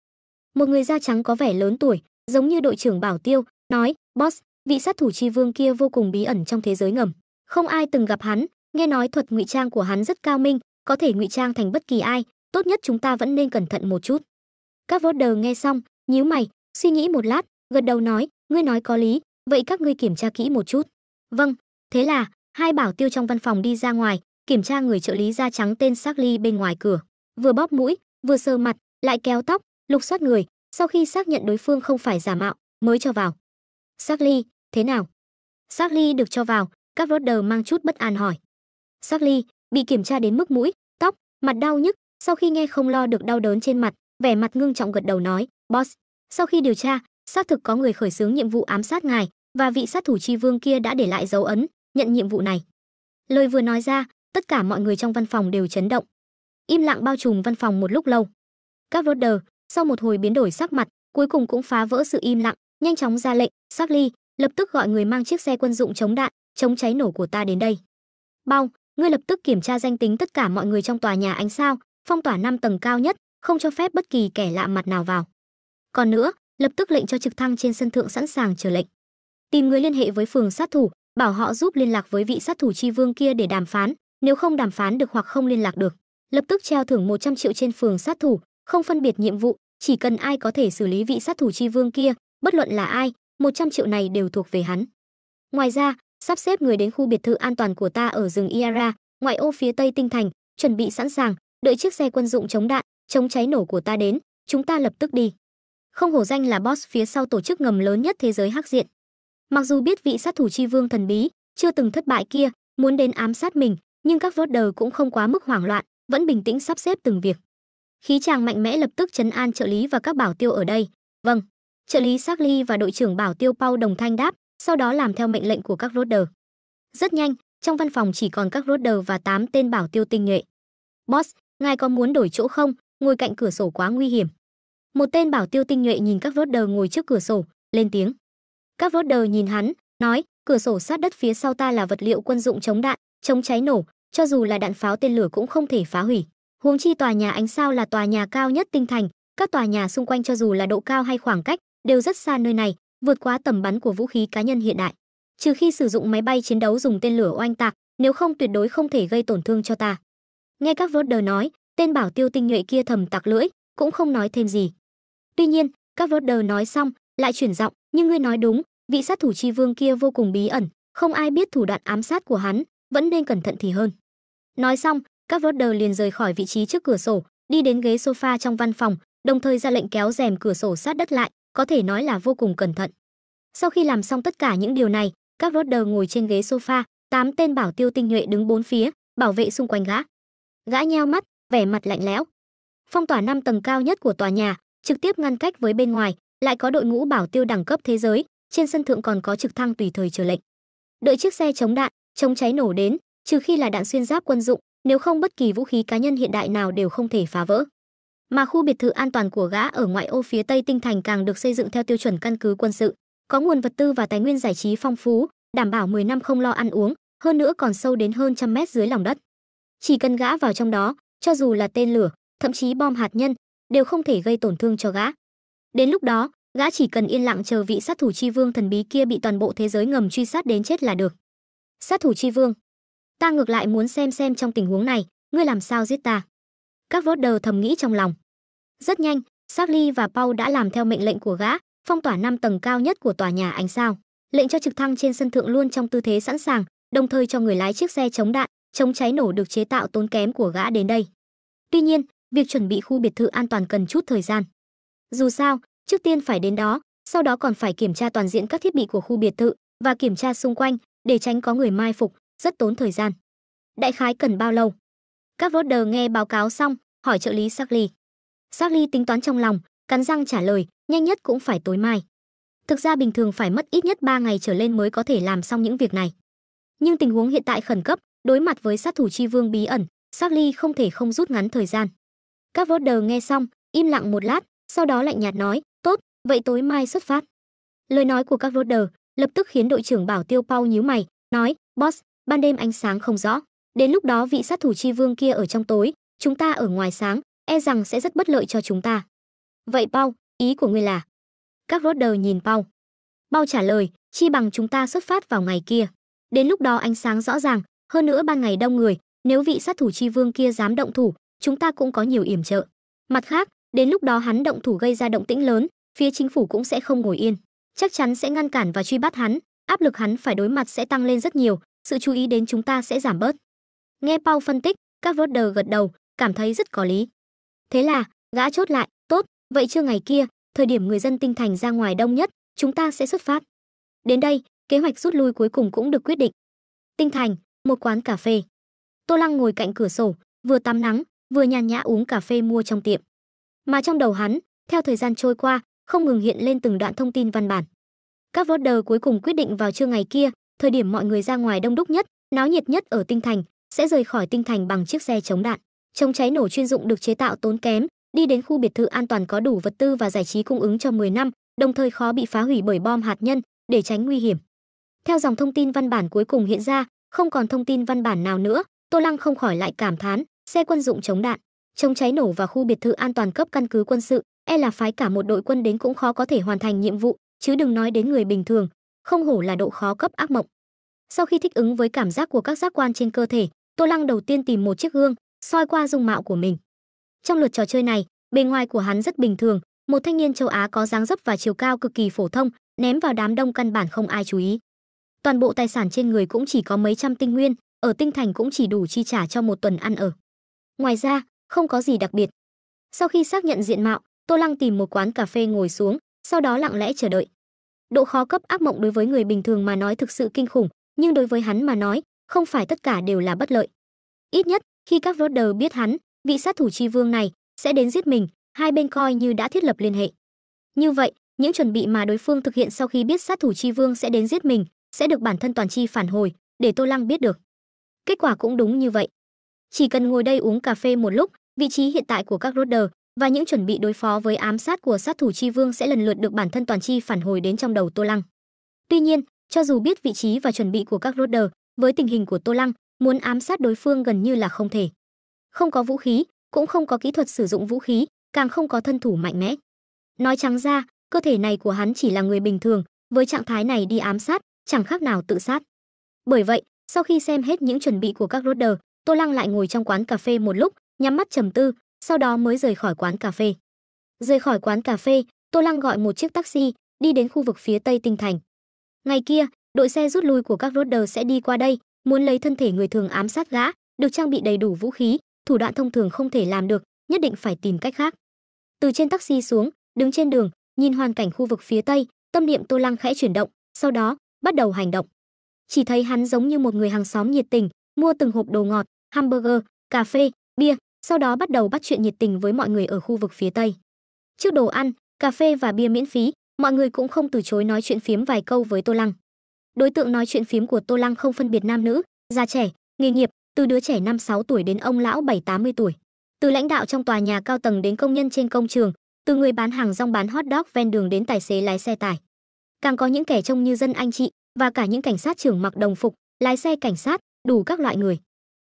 Một người da trắng có vẻ lớn tuổi, giống như đội trưởng bảo tiêu, nói, boss, vị sát thủ chi vương kia vô cùng bí ẩn trong thế giới ngầm. Không ai từng gặp hắn, nghe nói thuật ngụy trang của hắn rất cao minh, có thể ngụy trang thành bất kỳ ai, tốt nhất chúng ta vẫn nên cẩn thận một chút. Các voter nghe xong, nhíu mày, suy nghĩ một lát, gật đầu nói, ngươi nói có lý, vậy các ngươi kiểm tra kỹ một chút. Vâng, thế là hai bảo tiêu trong văn phòng đi ra ngoài, kiểm tra người trợ lý da trắng tên Charlie bên ngoài cửa, vừa bóp mũi, vừa sờ mặt, lại kéo tóc, lục soát người, sau khi xác nhận đối phương không phải giả mạo, mới cho vào. Charlie, thế nào? Charlie được cho vào, các voter mang chút bất an hỏi. Charlie bị kiểm tra đến mức mũi, tóc, mặt đau nhức, sau khi nghe không lo được đau đớn trên mặt, vẻ mặt ngưng trọng gật đầu nói, boss, sau khi điều tra, xác thực có người khởi xướng nhiệm vụ ám sát ngài, và vị sát thủ chi vương kia đã để lại dấu ấn, nhận nhiệm vụ này. Lời vừa nói ra, tất cả mọi người trong văn phòng đều chấn động. Im lặng bao trùm văn phòng một lúc lâu. Các voter, sau một hồi biến đổi sắc mặt, cuối cùng cũng phá vỡ sự im lặng, nhanh chóng ra lệnh, Charlie, lập tức gọi người mang chiếc xe quân dụng chống đạn, chống cháy nổ của ta đến đây. Bao, ngươi lập tức kiểm tra danh tính tất cả mọi người trong tòa nhà ánh sao, phong tỏa 5 tầng cao nhất, không cho phép bất kỳ kẻ lạ mặt nào vào. Còn nữa, lập tức lệnh cho trực thăng trên sân thượng sẵn sàng chờ lệnh. Tìm người liên hệ với phường sát thủ, bảo họ giúp liên lạc với vị sát thủ chi vương kia để đàm phán, nếu không đàm phán được hoặc không liên lạc được, lập tức treo thưởng 100 triệu trên phường sát thủ, không phân biệt nhiệm vụ, chỉ cần ai có thể xử lý vị sát thủ chi vương kia, bất luận là ai, 100 triệu này đều thuộc về hắn. Ngoài ra, sắp xếp người đến khu biệt thự an toàn của ta ở rừng Iara, ngoại ô phía tây tinh thành, chuẩn bị sẵn sàng, đợi chiếc xe quân dụng chống đạn, chống cháy nổ của ta đến, chúng ta lập tức đi. Không hổ danh là boss phía sau tổ chức ngầm lớn nhất thế giới hắc diện. Mặc dù biết vị sát thủ chi vương thần bí, chưa từng thất bại kia, muốn đến ám sát mình, nhưng các voter cũng không quá mức hoảng loạn, vẫn bình tĩnh sắp xếp từng việc. Khí chàng mạnh mẽ lập tức trấn an trợ lý và các bảo tiêu ở đây. Vâng. Trợ lý Charlie và đội trưởng bảo tiêu Paul đồng thanh đáp, sau đó làm theo mệnh lệnh của các voter. Rất nhanh, trong văn phòng chỉ còn các voter và 8 tên bảo tiêu tinh nhuệ. Boss, ngài có muốn đổi chỗ không? Ngồi cạnh cửa sổ quá nguy hiểm. Một tên bảo tiêu tinh nhuệ nhìn các voter ngồi trước cửa sổ, lên tiếng. Các voter nhìn hắn, nói, cửa sổ sát đất phía sau ta là vật liệu quân dụng chống đạn, chống cháy nổ, cho dù là đạn pháo tên lửa cũng không thể phá hủy. Huống chi tòa nhà ánh sao là tòa nhà cao nhất tinh thành, các tòa nhà xung quanh cho dù là độ cao hay khoảng cách đều rất xa nơi này, vượt quá tầm bắn của vũ khí cá nhân hiện đại. Trừ khi sử dụng máy bay chiến đấu dùng tên lửa oanh tạc, nếu không tuyệt đối không thể gây tổn thương cho ta. Nghe các voter nói, tên bảo tiêu tinh nhuệ kia thầm tặc lưỡi, cũng không nói thêm gì. Tuy nhiên, các voter nói xong, lại chuyển giọng, nhưng ngươi nói đúng, vị sát thủ chi vương kia vô cùng bí ẩn, không ai biết thủ đoạn ám sát của hắn, vẫn nên cẩn thận thì hơn. Nói xong, các voter liền rời khỏi vị trí trước cửa sổ, đi đến ghế sofa trong văn phòng, đồng thời ra lệnh kéo rèm cửa sổ sát đất lại, có thể nói là vô cùng cẩn thận. Sau khi làm xong tất cả những điều này, các voter ngồi trên ghế sofa, 8 tên bảo tiêu tinh nhuệ đứng bốn phía, bảo vệ xung quanh gã. Gã nheo mắt, vẻ mặt lạnh lẽo. Phong tỏa 5 tầng cao nhất của tòa nhà, trực tiếp ngăn cách với bên ngoài, lại có đội ngũ bảo tiêu đẳng cấp thế giới, trên sân thượng còn có trực thăng tùy thời chờ lệnh. Đợi chiếc xe chống đạn, chống cháy nổ đến, trừ khi là đạn xuyên giáp quân dụng, nếu không bất kỳ vũ khí cá nhân hiện đại nào đều không thể phá vỡ. Mà khu biệt thự an toàn của gã ở ngoại ô phía tây tinh thành càng được xây dựng theo tiêu chuẩn căn cứ quân sự, có nguồn vật tư và tài nguyên giải trí phong phú, đảm bảo 10 năm không lo ăn uống, hơn nữa còn sâu đến hơn 100 mét dưới lòng đất. Chỉ cần gã vào trong đó, cho dù là tên lửa, thậm chí bom hạt nhân, đều không thể gây tổn thương cho gã. Đến lúc đó, gã chỉ cần yên lặng chờ vị sát thủ chi vương thần bí kia bị toàn bộ thế giới ngầm truy sát đến chết là được. Sát thủ chi vương, ta ngược lại muốn xem trong tình huống này, ngươi làm sao giết ta. Các voter thầm nghĩ trong lòng. Rất nhanh, Charlie và Paul đã làm theo mệnh lệnh của gã, phong tỏa 5 tầng cao nhất của tòa nhà ánh sao, lệnh cho trực thăng trên sân thượng luôn trong tư thế sẵn sàng, đồng thời cho người lái chiếc xe chống đạn, chống cháy nổ được chế tạo tốn kém của gã đến đây. Tuy nhiên, việc chuẩn bị khu biệt thự an toàn cần chút thời gian. Dù sao, trước tiên phải đến đó, sau đó còn phải kiểm tra toàn diện các thiết bị của khu biệt thự và kiểm tra xung quanh để tránh có người mai phục, rất tốn thời gian. Đại khái cần bao lâu? Các voter nghe báo cáo xong, hỏi trợ lý Charlie. Charlie tính toán trong lòng, cắn răng trả lời, nhanh nhất cũng phải tối mai. Thực ra bình thường phải mất ít nhất 3 ngày trở lên mới có thể làm xong những việc này. Nhưng tình huống hiện tại khẩn cấp, đối mặt với sát thủ chi vương bí ẩn, Charlie không thể không rút ngắn thời gian. Các voter nghe xong, im lặng một lát, sau đó lạnh nhạt nói, tốt, vậy tối mai xuất phát. Lời nói của các voter lập tức khiến đội trưởng bảo tiêu Paul nhíu mày, nói, boss, ban đêm ánh sáng không rõ. Đến lúc đó vị sát thủ chi vương kia ở trong tối, chúng ta ở ngoài sáng, e rằng sẽ rất bất lợi cho chúng ta. Vậy Paul, ý của ngươi là? Các voter nhìn Paul. Paul trả lời, chi bằng chúng ta xuất phát vào ngày kia. Đến lúc đó ánh sáng rõ ràng, hơn nữa ban ngày đông người, nếu vị sát thủ chi vương kia dám động thủ, chúng ta cũng có nhiều yểm trợ. Mặt khác, đến lúc đó hắn động thủ gây ra động tĩnh lớn, phía chính phủ cũng sẽ không ngồi yên, chắc chắn sẽ ngăn cản và truy bắt hắn, áp lực hắn phải đối mặt sẽ tăng lên rất nhiều, sự chú ý đến chúng ta sẽ giảm bớt. Nghe Paul phân tích, các voter gật đầu, cảm thấy rất có lý. Thế là, gã chốt lại, tốt, vậy trưa ngày kia, thời điểm người dân Tinh Thành ra ngoài đông nhất, chúng ta sẽ xuất phát. Đến đây, kế hoạch rút lui cuối cùng cũng được quyết định. Tinh Thành, một quán cà phê. Tô Lăng ngồi cạnh cửa sổ, vừa tắm nắng, vừa nhàn nhã uống cà phê mua trong tiệm. Mà trong đầu hắn, theo thời gian trôi qua, không ngừng hiện lên từng đoạn thông tin văn bản. Các voter cuối cùng quyết định vào trưa ngày kia, thời điểm mọi người ra ngoài đông đúc nhất, náo nhiệt nhất ở Tinh Thành, sẽ rời khỏi Tinh Thành bằng chiếc xe chống đạn, chống cháy nổ chuyên dụng được chế tạo tốn kém, đi đến khu biệt thự an toàn có đủ vật tư và giải trí cung ứng cho 10 năm, đồng thời khó bị phá hủy bởi bom hạt nhân để tránh nguy hiểm. Theo dòng thông tin văn bản cuối cùng hiện ra, không còn thông tin văn bản nào nữa, Tô Lăng không khỏi lại cảm thán, xe quân dụng chống đạn, chống cháy nổ và khu biệt thự an toàn cấp căn cứ quân sự, là phái cả một đội quân đến cũng khó có thể hoàn thành nhiệm vụ, chứ đừng nói đến người bình thường, không hổ là độ khó cấp ác mộng. Sau khi thích ứng với cảm giác của các giác quan trên cơ thể, Tô Lăng đầu tiên tìm một chiếc gương, soi qua dung mạo của mình. Trong lượt trò chơi này, bề ngoài của hắn rất bình thường, một thanh niên châu Á có dáng dấp và chiều cao cực kỳ phổ thông, ném vào đám đông căn bản không ai chú ý. Toàn bộ tài sản trên người cũng chỉ có mấy trăm tinh nguyên, ở Tinh Thành cũng chỉ đủ chi trả cho một tuần ăn ở. Ngoài ra, không có gì đặc biệt. Sau khi xác nhận diện mạo, Tô Lăng tìm một quán cà phê ngồi xuống, sau đó lặng lẽ chờ đợi. Độ khó cấp ác mộng đối với người bình thường mà nói thực sự kinh khủng, nhưng đối với hắn mà nói, không phải tất cả đều là bất lợi. Ít nhất, khi các voter biết hắn, vị sát thủ chi vương này sẽ đến giết mình, hai bên coi như đã thiết lập liên hệ. Như vậy, những chuẩn bị mà đối phương thực hiện sau khi biết sát thủ chi vương sẽ đến giết mình, sẽ được bản thân toàn chi phản hồi, để Tô Lăng biết được. Kết quả cũng đúng như vậy. Chỉ cần ngồi đây uống cà phê một lúc, vị trí hiện tại của các voter và những chuẩn bị đối phó với ám sát của sát thủ chi vương sẽ lần lượt được bản thân toàn chi phản hồi đến trong đầu Tô Lăng. Tuy nhiên, cho dù biết vị trí và chuẩn bị của các voter, với tình hình của Tô Lăng, muốn ám sát đối phương gần như là không thể. Không có vũ khí, cũng không có kỹ thuật sử dụng vũ khí, càng không có thân thủ mạnh mẽ. Nói trắng ra, cơ thể này của hắn chỉ là người bình thường, với trạng thái này đi ám sát, chẳng khác nào tự sát. Bởi vậy, sau khi xem hết những chuẩn bị của các voter, Tô Lăng lại ngồi trong quán cà phê một lúc, nhắm mắt trầm tư, sau đó mới rời khỏi quán cà phê. Rời khỏi quán cà phê, Tô Lăng gọi một chiếc taxi, đi đến khu vực phía tây Tinh Thành. Ngày kia, đội xe rút lui của các voter sẽ đi qua đây, muốn lấy thân thể người thường ám sát gã, được trang bị đầy đủ vũ khí, thủ đoạn thông thường không thể làm được, nhất định phải tìm cách khác. Từ trên taxi xuống, đứng trên đường, nhìn hoàn cảnh khu vực phía tây, tâm niệm Tô Lăng khẽ chuyển động, sau đó bắt đầu hành động. Chỉ thấy hắn giống như một người hàng xóm nhiệt tình, mua từng hộp đồ ngọt, hamburger, cà phê, bia, sau đó bắt đầu bắt chuyện nhiệt tình với mọi người ở khu vực phía tây. Trước đồ ăn, cà phê và bia miễn phí, mọi người cũng không từ chối nói chuyện phiếm vài câu với Tô Lăng. Đối tượng nói chuyện phiếm của Tô Lăng không phân biệt nam nữ, già trẻ, nghề nghiệp, từ đứa trẻ 5-6 tuổi đến ông lão 7-80 tuổi. Từ lãnh đạo trong tòa nhà cao tầng đến công nhân trên công trường, từ người bán hàng rong bán hot dog ven đường đến tài xế lái xe tải. Càng có những kẻ trông như dân anh chị, và cả những cảnh sát trưởng mặc đồng phục, lái xe cảnh sát, đủ các loại người.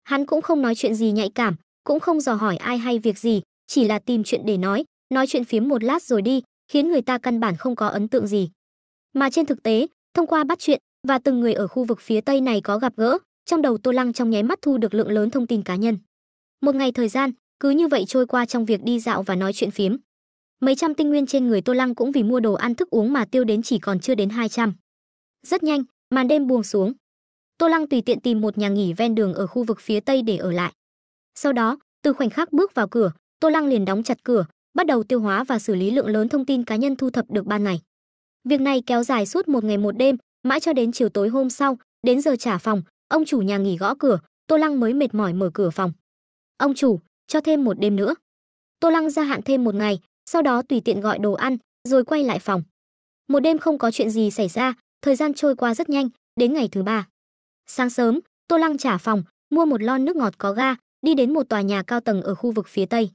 Hắn cũng không nói chuyện gì nhạy cảm, cũng không dò hỏi ai hay việc gì, chỉ là tìm chuyện để nói chuyện phiếm một lát rồi đi, khiến người ta căn bản không có ấn tượng gì. Mà trên thực tế, thông qua bắt chuyện và từng người ở khu vực phía tây này có gặp gỡ, trong đầu Tô Lăng trong nháy mắt thu được lượng lớn thông tin cá nhân. Một ngày thời gian cứ như vậy trôi qua trong việc đi dạo và nói chuyện phiếm. Mấy trăm tinh nguyên trên người Tô Lăng cũng vì mua đồ ăn thức uống mà tiêu đến chỉ còn chưa đến 200. Rất nhanh, màn đêm buông xuống. Tô Lăng tùy tiện tìm một nhà nghỉ ven đường ở khu vực phía tây để ở lại. Sau đó, từ khoảnh khắc bước vào cửa, Tô Lăng liền đóng chặt cửa, bắt đầu tiêu hóa và xử lý lượng lớn thông tin cá nhân thu thập được ban ngày. Việc này kéo dài suốt một ngày một đêm, mãi cho đến chiều tối hôm sau, đến giờ trả phòng, ông chủ nhà nghỉ gõ cửa, Tô Lăng mới mệt mỏi mở cửa phòng. "Ông chủ, cho thêm một đêm nữa." Tô Lăng gia hạn thêm một ngày, sau đó tùy tiện gọi đồ ăn, rồi quay lại phòng. Một đêm không có chuyện gì xảy ra, thời gian trôi qua rất nhanh, đến ngày thứ 3. Sáng sớm, Tô Lăng trả phòng, mua một lon nước ngọt có ga, đi đến một tòa nhà cao tầng ở khu vực phía tây.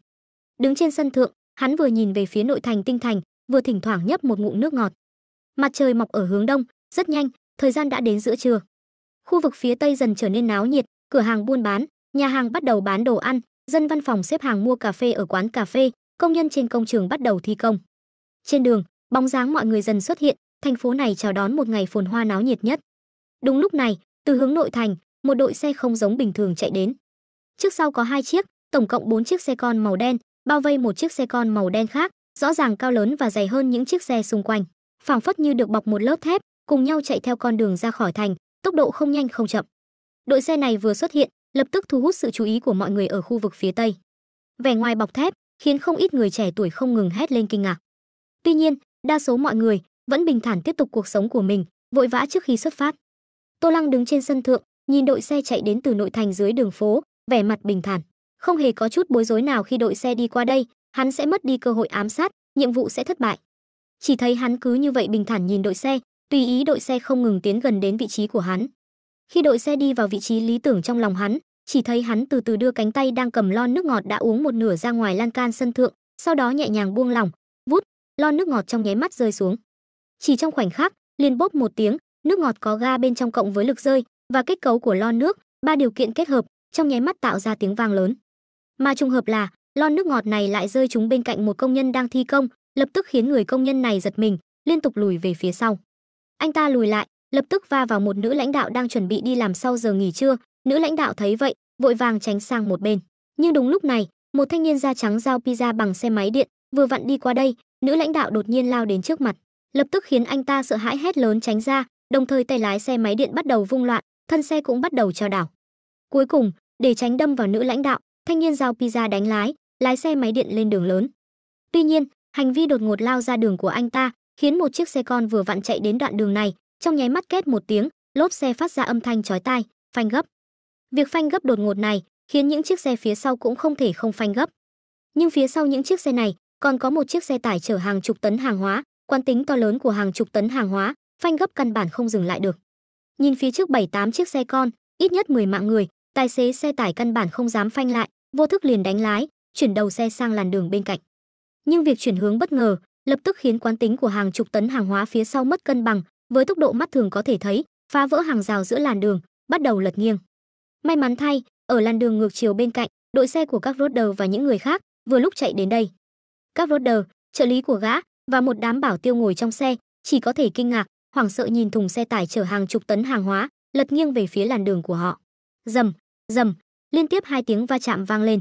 Đứng trên sân thượng, hắn vừa nhìn về phía nội thành Tinh Thành, vừa thỉnh thoảng nhấp một ngụm nước ngọt. Mặt trời mọc ở hướng đông, rất nhanh, thời gian đã đến giữa trưa. Khu vực phía tây dần trở nên náo nhiệt, cửa hàng buôn bán, nhà hàng bắt đầu bán đồ ăn, dân văn phòng xếp hàng mua cà phê ở quán cà phê, công nhân trên công trường bắt đầu thi công. Trên đường, bóng dáng mọi người dần xuất hiện, thành phố này chào đón một ngày phồn hoa náo nhiệt nhất. Đúng lúc này, Từ hướng nội thành, một đội xe không giống bình thường chạy đến. Trước sau có 2 chiếc, tổng cộng 4 chiếc xe con màu đen, bao vây một chiếc xe con màu đen khác, rõ ràng cao lớn và dày hơn những chiếc xe xung quanh, phảng phất như được bọc một lớp thép, cùng nhau chạy theo con đường ra khỏi thành, tốc độ không nhanh không chậm. Đội xe này vừa xuất hiện, lập tức thu hút sự chú ý của mọi người ở khu vực phía tây. Vẻ ngoài bọc thép khiến không ít người trẻ tuổi không ngừng hét lên kinh ngạc. Tuy nhiên, đa số mọi người vẫn bình thản tiếp tục cuộc sống của mình, vội vã trước khi xuất phát. Tô Lăng đứng trên sân thượng, nhìn đội xe chạy đến từ nội thành dưới đường phố, vẻ mặt bình thản, không hề có chút bối rối nào khi đội xe đi qua đây, hắn sẽ mất đi cơ hội ám sát, nhiệm vụ sẽ thất bại. Chỉ thấy hắn cứ như vậy bình thản nhìn đội xe, tùy ý đội xe không ngừng tiến gần đến vị trí của hắn. Khi đội xe đi vào vị trí lý tưởng trong lòng hắn, chỉ thấy hắn từ từ đưa cánh tay đang cầm lon nước ngọt đã uống một nửa ra ngoài lan can sân thượng, sau đó nhẹ nhàng buông lỏng, vút, lon nước ngọt trong nháy mắt rơi xuống. Chỉ trong khoảnh khắc, liền bốp một tiếng, nước ngọt có ga bên trong cộng với lực rơi và kết cấu của lon nước, ba điều kiện kết hợp, trong nháy mắt tạo ra tiếng vang lớn. Mà trùng hợp là, lon nước ngọt này lại rơi trúng bên cạnh một công nhân đang thi công, lập tức khiến người công nhân này giật mình, liên tục lùi về phía sau. Anh ta lùi lại, lập tức va vào một nữ lãnh đạo đang chuẩn bị đi làm sau giờ nghỉ trưa, nữ lãnh đạo thấy vậy, vội vàng tránh sang một bên. Nhưng đúng lúc này, một thanh niên da trắng giao pizza bằng xe máy điện, vừa vặn đi qua đây, nữ lãnh đạo đột nhiên lao đến trước mặt, lập tức khiến anh ta sợ hãi hét lớn tránh ra, đồng thời tay lái xe máy điện bắt đầu vung loạn, thân xe cũng bắt đầu chao đảo. Cuối cùng, để tránh đâm vào nữ lãnh đạo, thanh niên giao pizza đánh lái xe máy điện lên đường lớn. Tuy nhiên, hành vi đột ngột lao ra đường của anh ta khiến một chiếc xe con vừa vặn chạy đến đoạn đường này, trong nháy mắt két một tiếng, lốp xe phát ra âm thanh chói tai, phanh gấp. Việc phanh gấp đột ngột này khiến những chiếc xe phía sau cũng không thể không phanh gấp. Nhưng phía sau những chiếc xe này còn có một chiếc xe tải chở hàng chục tấn hàng hóa, quán tính to lớn của hàng chục tấn hàng hóa, phanh gấp căn bản không dừng lại được. Nhìn phía trước 7-8 chiếc xe con, ít nhất 10 mạng người, tài xế xe tải căn bản không dám phanh lại, vô thức liền đánh lái, chuyển đầu xe sang làn đường bên cạnh. Nhưng việc chuyển hướng bất ngờ lập tức khiến quán tính của hàng chục tấn hàng hóa phía sau mất cân bằng, với tốc độ mắt thường có thể thấy, phá vỡ hàng rào giữa làn đường, bắt đầu lật nghiêng. May mắn thay, ở làn đường ngược chiều bên cạnh, đội xe của các roader và những người khác vừa lúc chạy đến đây. Các roader, trợ lý của gã và một đám bảo tiêu ngồi trong xe chỉ có thể kinh ngạc, hoảng sợ nhìn thùng xe tải chở hàng chục tấn hàng hóa lật nghiêng về phía làn đường của họ. Rầm, rầm, liên tiếp 2 tiếng va chạm vang lên.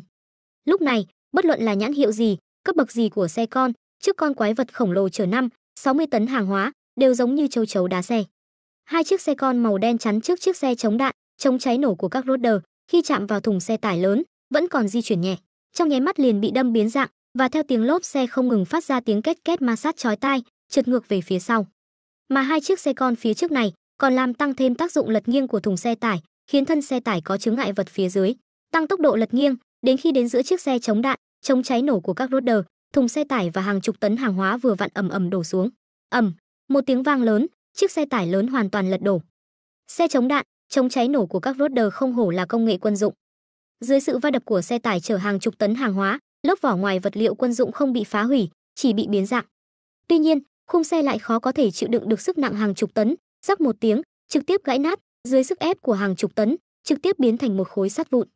Lúc này, bất luận là nhãn hiệu gì, cấp bậc gì của xe con, trước con quái vật khổng lồ chở 5-60 tấn hàng hóa, đều giống như châu chấu đá xe. 2 chiếc xe con màu đen chắn trước chiếc xe chống đạn, chống cháy nổ của các roader, khi chạm vào thùng xe tải lớn, vẫn còn di chuyển nhẹ, trong nháy mắt liền bị đâm biến dạng, và theo tiếng lốp xe không ngừng phát ra tiếng két két ma sát chói tai, trượt ngược về phía sau. Mà 2 chiếc xe con phía trước này còn làm tăng thêm tác dụng lật nghiêng của thùng xe tải, khiến thân xe tải có chướng ngại vật phía dưới, tăng tốc độ lật nghiêng, đến khi đến giữa chiếc xe chống đạn, chống cháy nổ của các roader, thùng xe tải và hàng chục tấn hàng hóa vừa vặn ầm ầm đổ xuống. Ầm, một tiếng vang lớn, chiếc xe tải lớn hoàn toàn lật đổ. Xe chống đạn, chống cháy nổ của các roader không hổ là công nghệ quân dụng. Dưới sự va đập của xe tải chở hàng chục tấn hàng hóa, lớp vỏ ngoài vật liệu quân dụng không bị phá hủy, chỉ bị biến dạng. Tuy nhiên, khung xe lại khó có thể chịu đựng được sức nặng hàng chục tấn, rắc một tiếng, trực tiếp gãy nát, dưới sức ép của hàng chục tấn, trực tiếp biến thành một khối sắt vụn.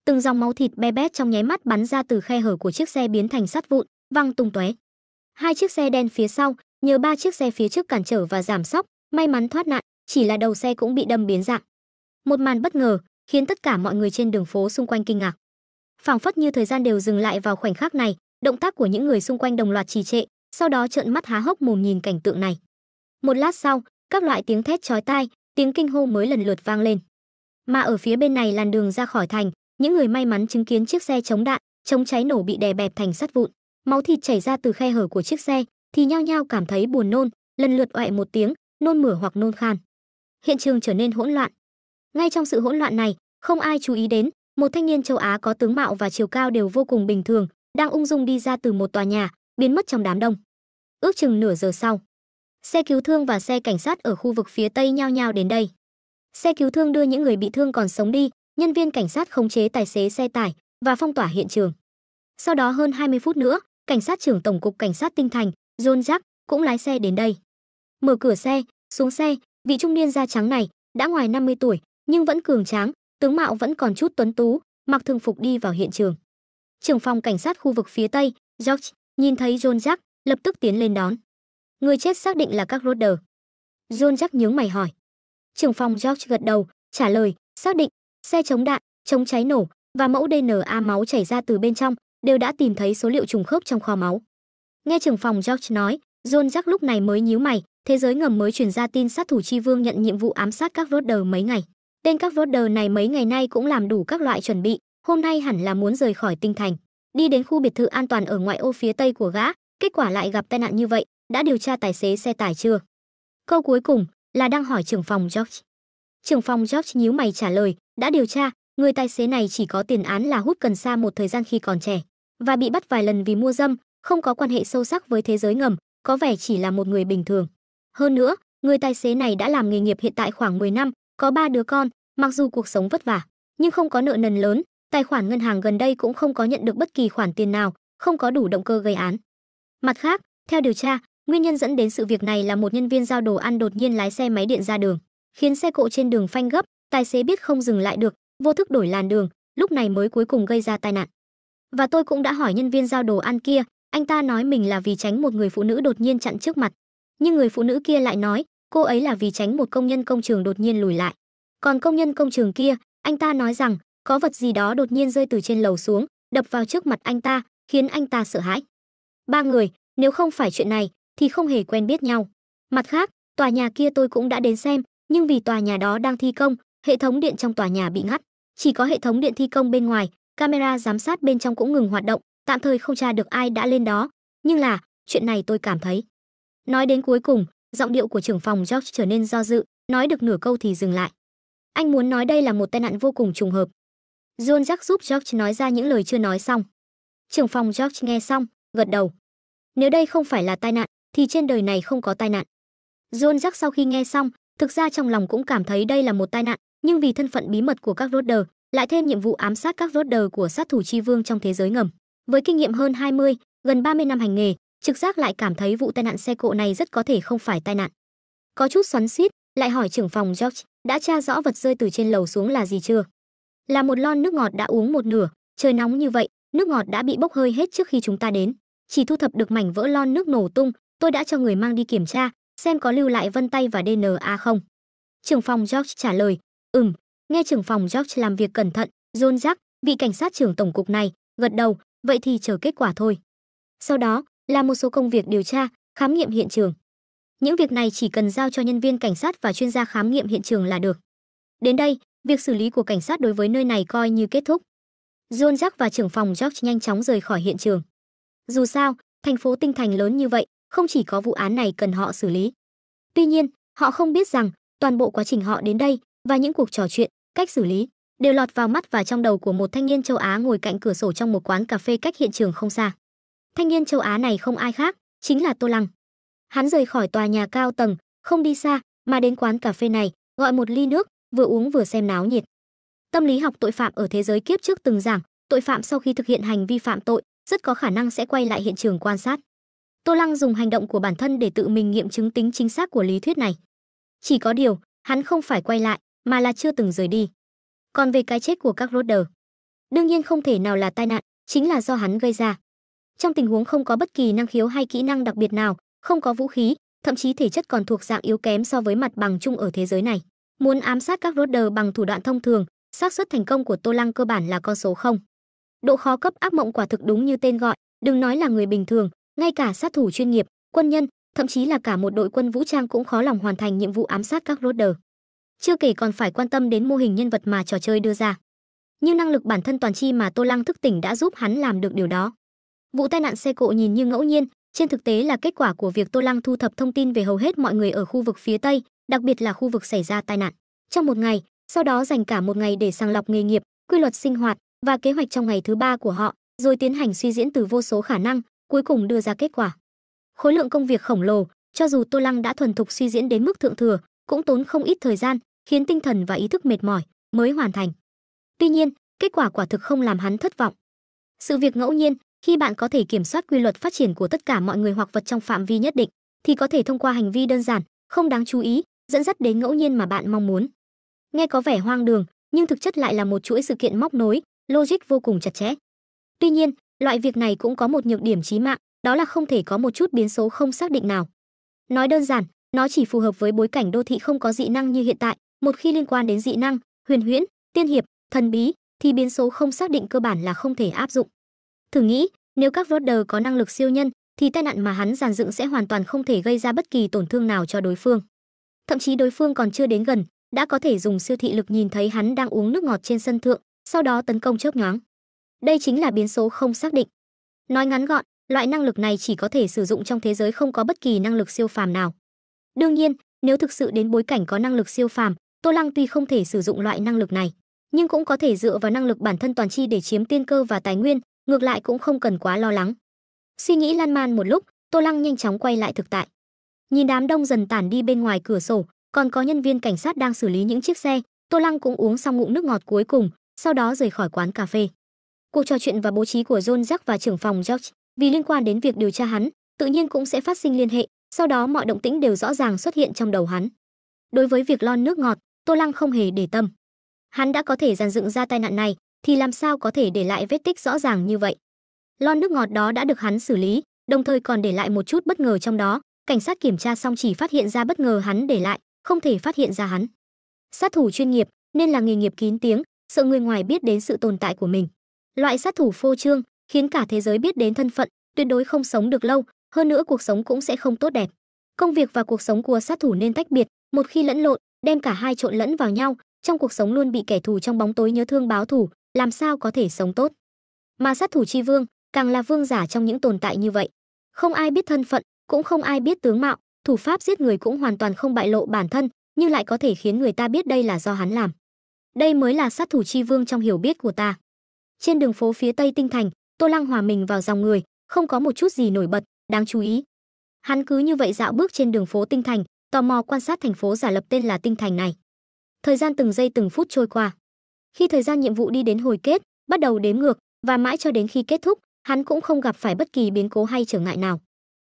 Từng dòng máu thịt be bét trong nháy mắt bắn ra từ khe hở của chiếc xe biến thành sắt vụn, văng tung tóe. 2 chiếc xe đen phía sau, nhờ 3 chiếc xe phía trước cản trở và giảm sóc, may mắn thoát nạn, chỉ là đầu xe cũng bị đâm biến dạng. Một màn bất ngờ khiến tất cả mọi người trên đường phố xung quanh kinh ngạc. Phảng phất như thời gian đều dừng lại vào khoảnh khắc này, động tác của những người xung quanh đồng loạt trì trệ, sau đó trợn mắt há hốc mồm nhìn cảnh tượng này. Một lát sau, các loại tiếng thét chói tai, tiếng kinh hô mới lần lượt vang lên. Mà ở phía bên này làn đường ra khỏi thành, những người may mắn chứng kiến chiếc xe chống đạn, chống cháy nổ bị đè bẹp thành sắt vụn, máu thịt chảy ra từ khe hở của chiếc xe, thì nhao nhao cảm thấy buồn nôn, lần lượt oẹ một tiếng, nôn mửa hoặc nôn khan. Hiện trường trở nên hỗn loạn. Ngay trong sự hỗn loạn này, không ai chú ý đến, một thanh niên châu Á có tướng mạo và chiều cao đều vô cùng bình thường, đang ung dung đi ra từ một tòa nhà, biến mất trong đám đông. Ước chừng nửa giờ sau, xe cứu thương và xe cảnh sát ở khu vực phía tây nhao nhao đến đây. Xe cứu thương đưa những người bị thương còn sống đi, nhân viên cảnh sát khống chế tài xế xe tải và phong tỏa hiện trường. Sau đó hơn 20 phút nữa, cảnh sát trưởng tổng cục cảnh sát Tinh Thành, John Jack cũng lái xe đến đây. Mở cửa xe, xuống xe, vị trung niên da trắng này đã ngoài 50 tuổi nhưng vẫn cường tráng, tướng mạo vẫn còn chút tuấn tú, mặc thường phục đi vào hiện trường. Trưởng phòng cảnh sát khu vực phía tây, George, nhìn thấy John Jack, lập tức tiến lên đón. Người chết xác định là các roader. John Jack nhướng mày hỏi. Trưởng phòng George gật đầu, Trả lời, xác định, xe chống đạn, chống cháy nổ và mẫu DNA máu chảy ra từ bên trong đều đã tìm thấy số liệu trùng khớp trong kho máu. Nghe trưởng phòng George nói, John Jack lúc này mới nhíu mày, thế giới ngầm mới truyền ra tin sát thủ Chi Vương nhận nhiệm vụ ám sát các Rhodes mấy ngày. Tên các Rhodes này mấy ngày nay cũng làm đủ các loại chuẩn bị, hôm nay hẳn là muốn rời khỏi tinh thành, đi đến khu biệt thự an toàn ở ngoại ô phía tây của gã, kết quả lại gặp tai nạn như vậy, đã điều tra tài xế xe tải chưa? Câu cuối cùng là đang hỏi trưởng phòng George. Trưởng phòng George nhíu mày trả lời, đã điều tra, người tài xế này chỉ có tiền án là hút cần sa một thời gian khi còn trẻ và bị bắt vài lần vì mua dâm, không có quan hệ sâu sắc với thế giới ngầm, có vẻ chỉ là một người bình thường. Hơn nữa, người tài xế này đã làm nghề nghiệp hiện tại khoảng 10 năm, có 3 đứa con, mặc dù cuộc sống vất vả, nhưng không có nợ nần lớn, tài khoản ngân hàng gần đây cũng không có nhận được bất kỳ khoản tiền nào, không có đủ động cơ gây án. Mặt khác, theo điều tra, nguyên nhân dẫn đến sự việc này là một nhân viên giao đồ ăn đột nhiên lái xe máy điện ra đường, khiến xe cộ trên đường phanh gấp, tài xế biết không dừng lại được, vô thức đổi làn đường, lúc này mới cuối cùng gây ra tai nạn. Và tôi cũng đã hỏi nhân viên giao đồ ăn kia, anh ta nói mình là vì tránh một người phụ nữ đột nhiên chặn trước mặt, nhưng người phụ nữ kia lại nói cô ấy là vì tránh một công nhân công trường đột nhiên lùi lại. Còn công nhân công trường kia, anh ta nói rằng có vật gì đó đột nhiên rơi từ trên lầu xuống, đập vào trước mặt anh ta, khiến anh ta sợ hãi. 3 người, nếu không phải chuyện này thì không hề quen biết nhau. Mặt khác, tòa nhà kia tôi cũng đã đến xem, nhưng vì tòa nhà đó đang thi công, hệ thống điện trong tòa nhà bị ngắt, chỉ có hệ thống điện thi công bên ngoài, camera giám sát bên trong cũng ngừng hoạt động, tạm thời không tra được ai đã lên đó, nhưng là chuyện này tôi cảm thấy. Nói đến cuối cùng, giọng điệu của trưởng phòng George trở nên do dự, nói được nửa câu thì dừng lại. Anh muốn nói đây là một tai nạn vô cùng trùng hợp. John Jack giúp George nói ra những lời chưa nói xong. Trưởng phòng George nghe xong, gật đầu. Nếu đây không phải là tai nạn, thì trên đời này không có tai nạn. John Jack sau khi nghe xong, thực ra trong lòng cũng cảm thấy đây là một tai nạn, nhưng vì thân phận bí mật của các Rhodes, lại thêm nhiệm vụ ám sát các Rhodes của sát thủ Chi Vương trong thế giới ngầm. Với kinh nghiệm hơn 20, gần 30 năm hành nghề, trực giác lại cảm thấy vụ tai nạn xe cộ này rất có thể không phải tai nạn. Có chút xoắn xuýt, lại hỏi trưởng phòng George, đã tra rõ vật rơi từ trên lầu xuống là gì chưa? Là một lon nước ngọt đã uống một nửa, trời nóng như vậy, nước ngọt đã bị bốc hơi hết trước khi chúng ta đến. Chỉ thu thập được mảnh vỡ lon nước nổ tung, tôi đã cho người mang đi kiểm tra, xem có lưu lại vân tay và DNA không. Trưởng phòng George trả lời, Nghe trưởng phòng George làm việc cẩn thận, John Jack, vị cảnh sát trưởng tổng cục này, gật đầu, vậy thì chờ kết quả thôi. Sau đó, là một số công việc điều tra, khám nghiệm hiện trường. Những việc này chỉ cần giao cho nhân viên cảnh sát và chuyên gia khám nghiệm hiện trường là được. Đến đây, việc xử lý của cảnh sát đối với nơi này coi như kết thúc. John Jack và trưởng phòng George nhanh chóng rời khỏi hiện trường. Dù sao, thành phố tinh thành lớn như vậy, không chỉ có vụ án này cần họ xử lý. Tuy nhiên, họ không biết rằng toàn bộ quá trình họ đến đây và những cuộc trò chuyện, cách xử lý đều lọt vào mắt và trong đầu của một thanh niên châu Á ngồi cạnh cửa sổ trong một quán cà phê cách hiện trường không xa. Thanh niên châu Á này không ai khác, chính là Tô Lăng. Hắn rời khỏi tòa nhà cao tầng, không đi xa, mà đến quán cà phê này, gọi một ly nước, vừa uống vừa xem náo nhiệt. Tâm lý học tội phạm ở thế giới kiếp trước từng giảng, tội phạm sau khi thực hiện hành vi phạm tội, rất có khả năng sẽ quay lại hiện trường quan sát. Tô Lăng dùng hành động của bản thân để tự mình nghiệm chứng tính chính xác của lý thuyết này. Chỉ có điều, hắn không phải quay lại, mà là chưa từng rời đi. Còn về cái chết của các Rhodes, đương nhiên không thể nào là tai nạn, chính là do hắn gây ra. Trong tình huống không có bất kỳ năng khiếu hay kỹ năng đặc biệt nào, không có vũ khí, thậm chí thể chất còn thuộc dạng yếu kém so với mặt bằng chung ở thế giới này. Muốn ám sát các Rhodes bằng thủ đoạn thông thường, xác suất thành công của Tô Lăng cơ bản là con số 0. Độ khó cấp ác mộng quả thực đúng như tên gọi, đừng nói là người bình thường, ngay cả sát thủ chuyên nghiệp, quân nhân, thậm chí là cả một đội quân vũ trang cũng khó lòng hoàn thành nhiệm vụ ám sát các Rhodes. Chưa kể còn phải quan tâm đến mô hình nhân vật mà trò chơi đưa ra. Nhưng năng lực bản thân toàn chi mà Tô Lăng thức tỉnh đã giúp hắn làm được điều đó. Vụ tai nạn xe cộ nhìn như ngẫu nhiên, trên thực tế là kết quả của việc Tô Lăng thu thập thông tin về hầu hết mọi người ở khu vực phía Tây, đặc biệt là khu vực xảy ra tai nạn. Trong một ngày, sau đó dành cả một ngày để sàng lọc nghề nghiệp, quy luật sinh hoạt và kế hoạch trong ngày thứ 3 của họ, rồi tiến hành suy diễn từ vô số khả năng, cuối cùng đưa ra kết quả. Khối lượng công việc khổng lồ, cho dù Tô Lăng đã thuần thục suy diễn đến mức thượng thừa, cũng tốn không ít thời gian, khiến tinh thần và ý thức mệt mỏi mới hoàn thành. Tuy nhiên, kết quả quả thực không làm hắn thất vọng. Sự việc ngẫu nhiên, khi bạn có thể kiểm soát quy luật phát triển của tất cả mọi người hoặc vật trong phạm vi nhất định, thì có thể thông qua hành vi đơn giản, không đáng chú ý, dẫn dắt đến ngẫu nhiên mà bạn mong muốn. Nghe có vẻ hoang đường, nhưng thực chất lại là một chuỗi sự kiện móc nối, logic vô cùng chặt chẽ. Tuy nhiên, loại việc này cũng có một nhược điểm chí mạng, đó là không thể có một chút biến số không xác định nào. Nói đơn giản, nó chỉ phù hợp với bối cảnh đô thị không có dị năng như hiện tại, Một khi liên quan đến dị năng, huyền huyễn, tiên hiệp, thần bí thì biến số không xác định cơ bản là không thể áp dụng. Thử nghĩ, nếu các Roder có năng lực siêu nhân thì tai nạn mà hắn dàn dựng sẽ hoàn toàn không thể gây ra bất kỳ tổn thương nào cho đối phương. Thậm chí đối phương còn chưa đến gần, đã có thể dùng siêu thị lực nhìn thấy hắn đang uống nước ngọt trên sân thượng, sau đó tấn công chớp nhoáng. Đây chính là biến số không xác định. Nói ngắn gọn, loại năng lực này chỉ có thể sử dụng trong thế giới không có bất kỳ năng lực siêu phàm nào. Đương nhiên, nếu thực sự đến bối cảnh có năng lực siêu phàm, Tô Lăng tuy không thể sử dụng loại năng lực này, nhưng cũng có thể dựa vào năng lực bản thân toàn chi để chiếm tiên cơ và tài nguyên, ngược lại cũng không cần quá lo lắng. Suy nghĩ lan man một lúc, Tô Lăng nhanh chóng quay lại thực tại. Nhìn đám đông dần tản đi bên ngoài cửa sổ, còn có nhân viên cảnh sát đang xử lý những chiếc xe, Tô Lăng cũng uống xong ngụm nước ngọt cuối cùng, sau đó rời khỏi quán cà phê. Cuộc trò chuyện và bố trí của John Jack và trưởng phòng George, vì liên quan đến việc điều tra hắn, tự nhiên cũng sẽ phát sinh liên hệ, sau đó mọi động tĩnh đều rõ ràng xuất hiện trong đầu hắn. Đối với việc lon nước ngọt, Tô Lăng không hề để tâm. Hắn đã có thể dàn dựng ra tai nạn này, thì làm sao có thể để lại vết tích rõ ràng như vậy. Lon nước ngọt đó đã được hắn xử lý, đồng thời còn để lại một chút bất ngờ trong đó. Cảnh sát kiểm tra xong chỉ phát hiện ra bất ngờ hắn để lại, không thể phát hiện ra hắn. Sát thủ chuyên nghiệp nên là nghề nghiệp kín tiếng, sợ người ngoài biết đến sự tồn tại của mình. Loại sát thủ phô trương khiến cả thế giới biết đến thân phận, tuyệt đối không sống được lâu, hơn nữa cuộc sống cũng sẽ không tốt đẹp. Công việc và cuộc sống của sát thủ nên tách biệt, một khi lẫn lộn, đem cả hai trộn lẫn vào nhau, trong cuộc sống luôn bị kẻ thù trong bóng tối nhớ thương báo thù, làm sao có thể sống tốt. Mà sát thủ chi vương càng là vương giả trong những tồn tại như vậy. Không ai biết thân phận, cũng không ai biết tướng mạo, thủ pháp giết người cũng hoàn toàn không bại lộ bản thân, nhưng lại có thể khiến người ta biết đây là do hắn làm. Đây mới là sát thủ chi vương trong hiểu biết của ta. Trên đường phố phía Tây Tinh Thành, Tô Lăng hòa mình vào dòng người, không có một chút gì nổi bật, đáng chú ý. Hắn cứ như vậy dạo bước trên đường phố Tinh Thành, tò mò quan sát thành phố giả lập tên là Tinh Thành này. Thời gian từng giây từng phút trôi qua. Khi thời gian nhiệm vụ đi đến hồi kết, bắt đầu đếm ngược, và mãi cho đến khi kết thúc, hắn cũng không gặp phải bất kỳ biến cố hay trở ngại nào.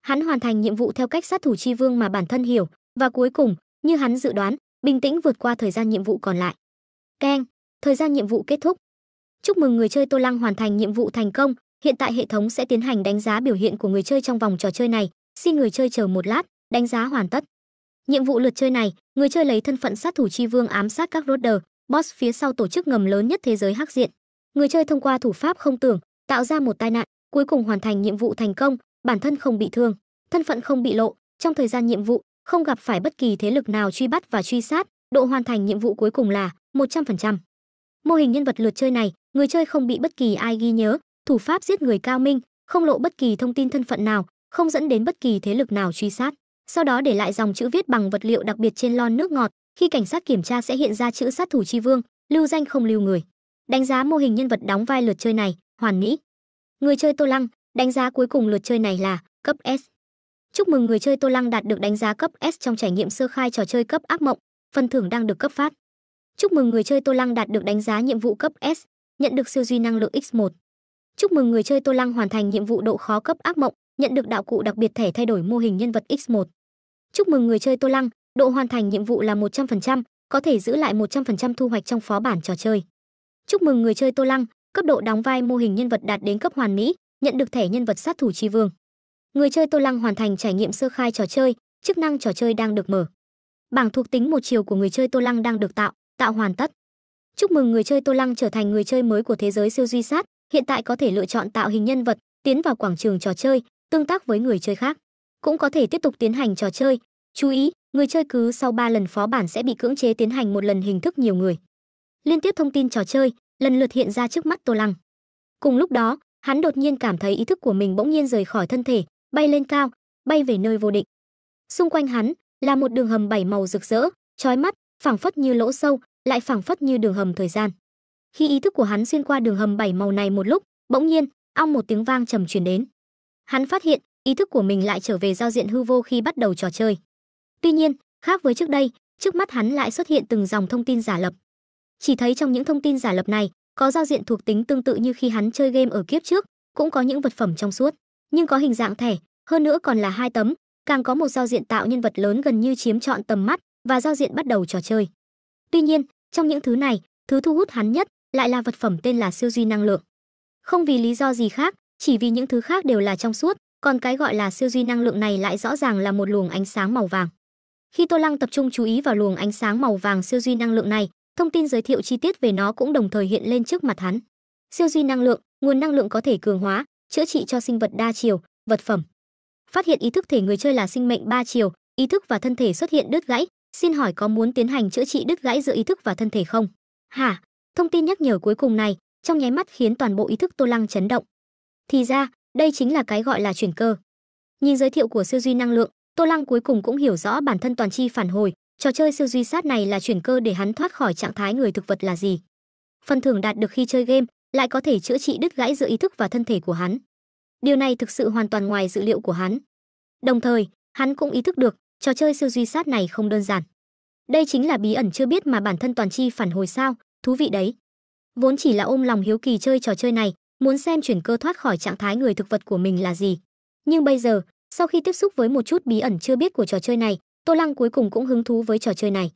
Hắn hoàn thành nhiệm vụ theo cách sát thủ chi vương mà bản thân hiểu, và cuối cùng, như hắn dự đoán, bình tĩnh vượt qua thời gian nhiệm vụ còn lại. Keng, thời gian nhiệm vụ kết thúc. Chúc mừng người chơi Tô Lăng hoàn thành nhiệm vụ thành công, hiện tại hệ thống sẽ tiến hành đánh giá biểu hiện của người chơi trong vòng trò chơi này, xin người chơi chờ một lát, đánh giá hoàn tất. Nhiệm vụ lượt chơi này, người chơi lấy thân phận sát thủ chi vương ám sát các Roder, boss phía sau tổ chức ngầm lớn nhất thế giới hắc diện. Người chơi thông qua thủ pháp không tưởng, tạo ra một tai nạn, cuối cùng hoàn thành nhiệm vụ thành công, bản thân không bị thương, thân phận không bị lộ, trong thời gian nhiệm vụ không gặp phải bất kỳ thế lực nào truy bắt và truy sát, độ hoàn thành nhiệm vụ cuối cùng là 100%. Mô hình nhân vật lượt chơi này, người chơi không bị bất kỳ ai ghi nhớ, thủ pháp giết người cao minh, không lộ bất kỳ thông tin thân phận nào, không dẫn đến bất kỳ thế lực nào truy sát. Sau đó để lại dòng chữ viết bằng vật liệu đặc biệt trên lon nước ngọt, khi cảnh sát kiểm tra sẽ hiện ra chữ sát thủ chi vương, lưu danh không lưu người. Đánh giá mô hình nhân vật đóng vai lượt chơi này, hoàn mỹ. Người chơi Tô Lăng, đánh giá cuối cùng lượt chơi này là cấp S. Chúc mừng người chơi Tô Lăng đạt được đánh giá cấp S trong trải nghiệm sơ khai trò chơi cấp ác mộng, phần thưởng đang được cấp phát. Chúc mừng người chơi Tô Lăng đạt được đánh giá nhiệm vụ cấp S, nhận được siêu duy năng lượng X1. Chúc mừng người chơi Tô Lăng hoàn thành nhiệm vụ độ khó cấp ác mộng, nhận được đạo cụ đặc biệt thẻ thay đổi mô hình nhân vật X1. Chúc mừng người chơi Tô Lăng, độ hoàn thành nhiệm vụ là 100%, có thể giữ lại 100% thu hoạch trong phó bản trò chơi. Chúc mừng người chơi Tô Lăng, cấp độ đóng vai mô hình nhân vật đạt đến cấp hoàn mỹ, nhận được thẻ nhân vật sát thủ chi vương. Người chơi Tô Lăng hoàn thành trải nghiệm sơ khai trò chơi, chức năng trò chơi đang được mở. Bảng thuộc tính một chiều của người chơi Tô Lăng đang được tạo hoàn tất. Chúc mừng người chơi Tô Lăng trở thành người chơi mới của thế giới siêu duy sát, hiện tại có thể lựa chọn tạo hình nhân vật, tiến vào quảng trường trò chơi, tương tác với người chơi khác. Cũng có thể tiếp tục tiến hành trò chơi. Chú ý, người chơi cứ sau 3 lần phó bản sẽ bị cưỡng chế tiến hành một lần hình thức nhiều người. Liên tiếp thông tin trò chơi lần lượt hiện ra trước mắt Tô Lăng. Cùng lúc đó, hắn đột nhiên cảm thấy ý thức của mình bỗng nhiên rời khỏi thân thể, bay lên cao, bay về nơi vô định. Xung quanh hắn là một đường hầm 7 màu rực rỡ, chói mắt, phảng phất như lỗ sâu, lại phảng phất như đường hầm thời gian. Khi ý thức của hắn xuyên qua đường hầm 7 màu này một lúc, bỗng nhiên, ong một tiếng vang trầm truyền đến. Hắn phát hiện, ý thức của mình lại trở về giao diện hư vô khi bắt đầu trò chơi. Tuy nhiên, khác với trước đây, trước mắt hắn lại xuất hiện từng dòng thông tin giả lập. Chỉ thấy trong những thông tin giả lập này, có giao diện thuộc tính tương tự như khi hắn chơi game ở kiếp trước, cũng có những vật phẩm trong suốt, nhưng có hình dạng thẻ, hơn nữa còn là 2 tấm, càng có một giao diện tạo nhân vật lớn gần như chiếm trọn tầm mắt và giao diện bắt đầu trò chơi. Tuy nhiên, trong những thứ này, thứ thu hút hắn nhất lại là vật phẩm tên là siêu duy năng lượng. Không vì lý do gì khác, chỉ vì những thứ khác đều là trong suốt, còn cái gọi là siêu duy năng lượng này lại rõ ràng là một luồng ánh sáng màu vàng. Khi Tô Lăng tập trung chú ý vào luồng ánh sáng màu vàng siêu duy năng lượng này, thông tin giới thiệu chi tiết về nó cũng đồng thời hiện lên trước mặt hắn. Siêu duy năng lượng, nguồn năng lượng có thể cường hóa, chữa trị cho sinh vật đa chiều, vật phẩm. Phát hiện ý thức thể người chơi là sinh mệnh 3 chiều, ý thức và thân thể xuất hiện đứt gãy, xin hỏi có muốn tiến hành chữa trị đứt gãy giữa ý thức và thân thể không? Hả? Thông tin nhắc nhở cuối cùng này, trong nháy mắt khiến toàn bộ ý thức Tô Lăng chấn động. Thì ra, đây chính là cái gọi là chuyển cơ. Nhìn giới thiệu của siêu duy năng lượng, Tô Lăng cuối cùng cũng hiểu rõ bản thân toàn chi phản hồi, trò chơi siêu duy sát này là chuyển cơ để hắn thoát khỏi trạng thái người thực vật là gì. Phần thưởng đạt được khi chơi game lại có thể chữa trị đứt gãy giữa ý thức và thân thể của hắn. Điều này thực sự hoàn toàn ngoài dự liệu của hắn. Đồng thời, hắn cũng ý thức được, trò chơi siêu duy sát này không đơn giản. Đây chính là bí ẩn chưa biết mà bản thân toàn chi phản hồi sao, thú vị đấy. Vốn chỉ là ôm lòng hiếu kỳ chơi trò chơi này, muốn xem chuyển cơ thoát khỏi trạng thái người thực vật của mình là gì. Nhưng bây giờ, sau khi tiếp xúc với một chút bí ẩn chưa biết của trò chơi này, Tô Lăng cuối cùng cũng hứng thú với trò chơi này.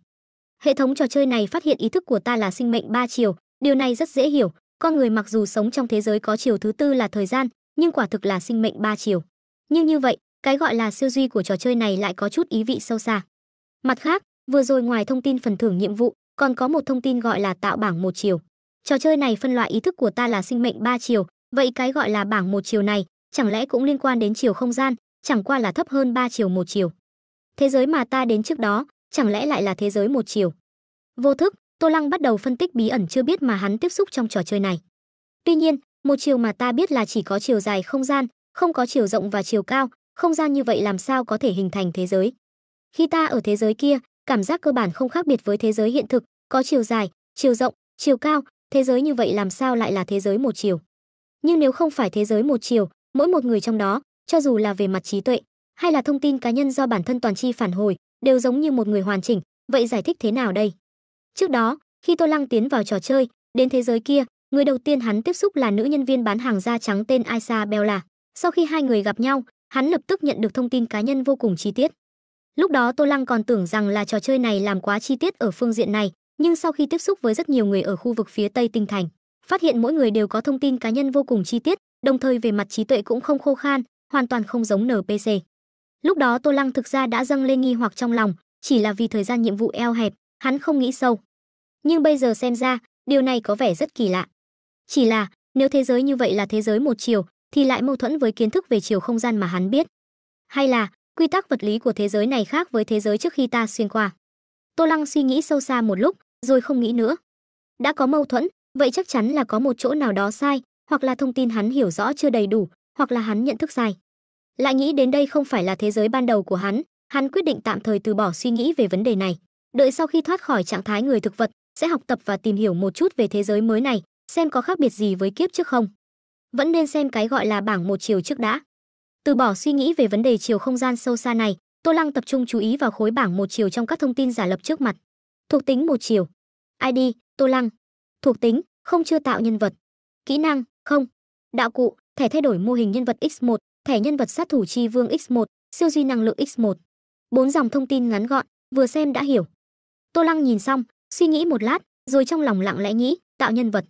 Hệ thống trò chơi này phát hiện ý thức của ta là sinh mệnh 3 chiều, điều này rất dễ hiểu, con người mặc dù sống trong thế giới có chiều thứ tư là thời gian, nhưng quả thực là sinh mệnh 3 chiều. Nhưng như vậy, cái gọi là siêu duy của trò chơi này lại có chút ý vị sâu xa. Mặt khác, vừa rồi ngoài thông tin phần thưởng nhiệm vụ, còn có một thông tin gọi là tạo bảng một chiều. Trò chơi này phân loại ý thức của ta là sinh mệnh 3 chiều, vậy cái gọi là bảng một chiều này, chẳng lẽ cũng liên quan đến chiều không gian, chẳng qua là thấp hơn 3 chiều một chiều. Thế giới mà ta đến trước đó, chẳng lẽ lại là thế giới một chiều. Vô thức, Tô Lăng bắt đầu phân tích bí ẩn chưa biết mà hắn tiếp xúc trong trò chơi này. Tuy nhiên, một chiều mà ta biết là chỉ có chiều dài không gian, không có chiều rộng và chiều cao, không gian như vậy làm sao có thể hình thành thế giới. Khi ta ở thế giới kia, cảm giác cơ bản không khác biệt với thế giới hiện thực, có chiều dài, chiều rộng, chiều cao, thế giới như vậy làm sao lại là thế giới một chiều. Nhưng nếu không phải thế giới một chiều, mỗi một người trong đó, cho dù là về mặt trí tuệ hay là thông tin cá nhân do bản thân toàn chi phản hồi, đều giống như một người hoàn chỉnh, vậy giải thích thế nào đây? Trước đó, khi Tô Lăng tiến vào trò chơi, đến thế giới kia, người đầu tiên hắn tiếp xúc là nữ nhân viên bán hàng da trắng tên Isabella. Sau khi hai người gặp nhau, hắn lập tức nhận được thông tin cá nhân vô cùng chi tiết. Lúc đó Tô Lăng còn tưởng rằng là trò chơi này làm quá chi tiết ở phương diện này, nhưng sau khi tiếp xúc với rất nhiều người ở khu vực phía Tây Tinh Thành, phát hiện mỗi người đều có thông tin cá nhân vô cùng chi tiết, đồng thời về mặt trí tuệ cũng không khô khan, hoàn toàn không giống NPC. Lúc đó Tô Lăng thực ra đã dâng lên nghi hoặc trong lòng, chỉ là vì thời gian nhiệm vụ eo hẹp, hắn không nghĩ sâu. Nhưng bây giờ xem ra, điều này có vẻ rất kỳ lạ. Chỉ là, nếu thế giới như vậy là thế giới một chiều, thì lại mâu thuẫn với kiến thức về chiều không gian mà hắn biết. Hay là, quy tắc vật lý của thế giới này khác với thế giới trước khi ta xuyên qua. Tô Lăng suy nghĩ sâu xa một lúc, rồi không nghĩ nữa. Đã có mâu thuẫn, vậy chắc chắn là có một chỗ nào đó sai, hoặc là thông tin hắn hiểu rõ chưa đầy đủ, hoặc là hắn nhận thức sai. Lại nghĩ đến đây không phải là thế giới ban đầu của hắn quyết định tạm thời từ bỏ suy nghĩ về vấn đề này. Đợi sau khi thoát khỏi trạng thái người thực vật, sẽ học tập và tìm hiểu một chút về thế giới mới này, xem có khác biệt gì với kiếp trước không. Vẫn nên xem cái gọi là bảng một chiều trước đã. Từ bỏ suy nghĩ về vấn đề chiều không gian sâu xa này, Tô Lăng tập trung chú ý vào khối bảng một chiều trong các thông tin giả lập trước mặt. Thuộc tính một chiều. ID: Tô Lăng. Thuộc tính: không chưa tạo nhân vật. Kỹ năng: không. Đạo cụ: thẻ thay đổi mô hình nhân vật X1, thẻ nhân vật sát thủ chi vương X1, siêu duy năng lượng X1. 4 dòng thông tin ngắn gọn, vừa xem đã hiểu. Tô Lăng nhìn xong, suy nghĩ một lát, rồi trong lòng lặng lẽ nghĩ, tạo nhân vật.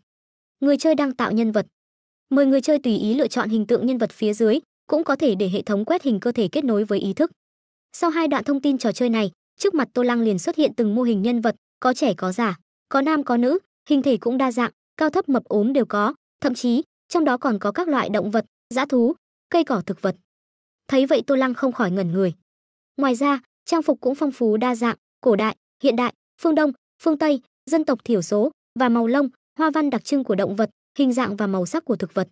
Người chơi đang tạo nhân vật. Mời người chơi tùy ý lựa chọn hình tượng nhân vật phía dưới, cũng có thể để hệ thống quét hình cơ thể kết nối với ý thức. Sau 2 đoạn thông tin trò chơi này, trước mặt Tô Lăng liền xuất hiện từng mô hình nhân vật, có trẻ có già, có nam có nữ, hình thể cũng đa dạng, cao thấp mập ốm đều có, thậm chí trong đó còn có các loại động vật, dã thú, cây cỏ thực vật. Thấy vậy Tô Lăng không khỏi ngẩn người. Ngoài ra, trang phục cũng phong phú đa dạng, cổ đại, hiện đại, phương Đông, phương Tây, dân tộc thiểu số và màu lông, hoa văn đặc trưng của động vật, hình dạng và màu sắc của thực vật.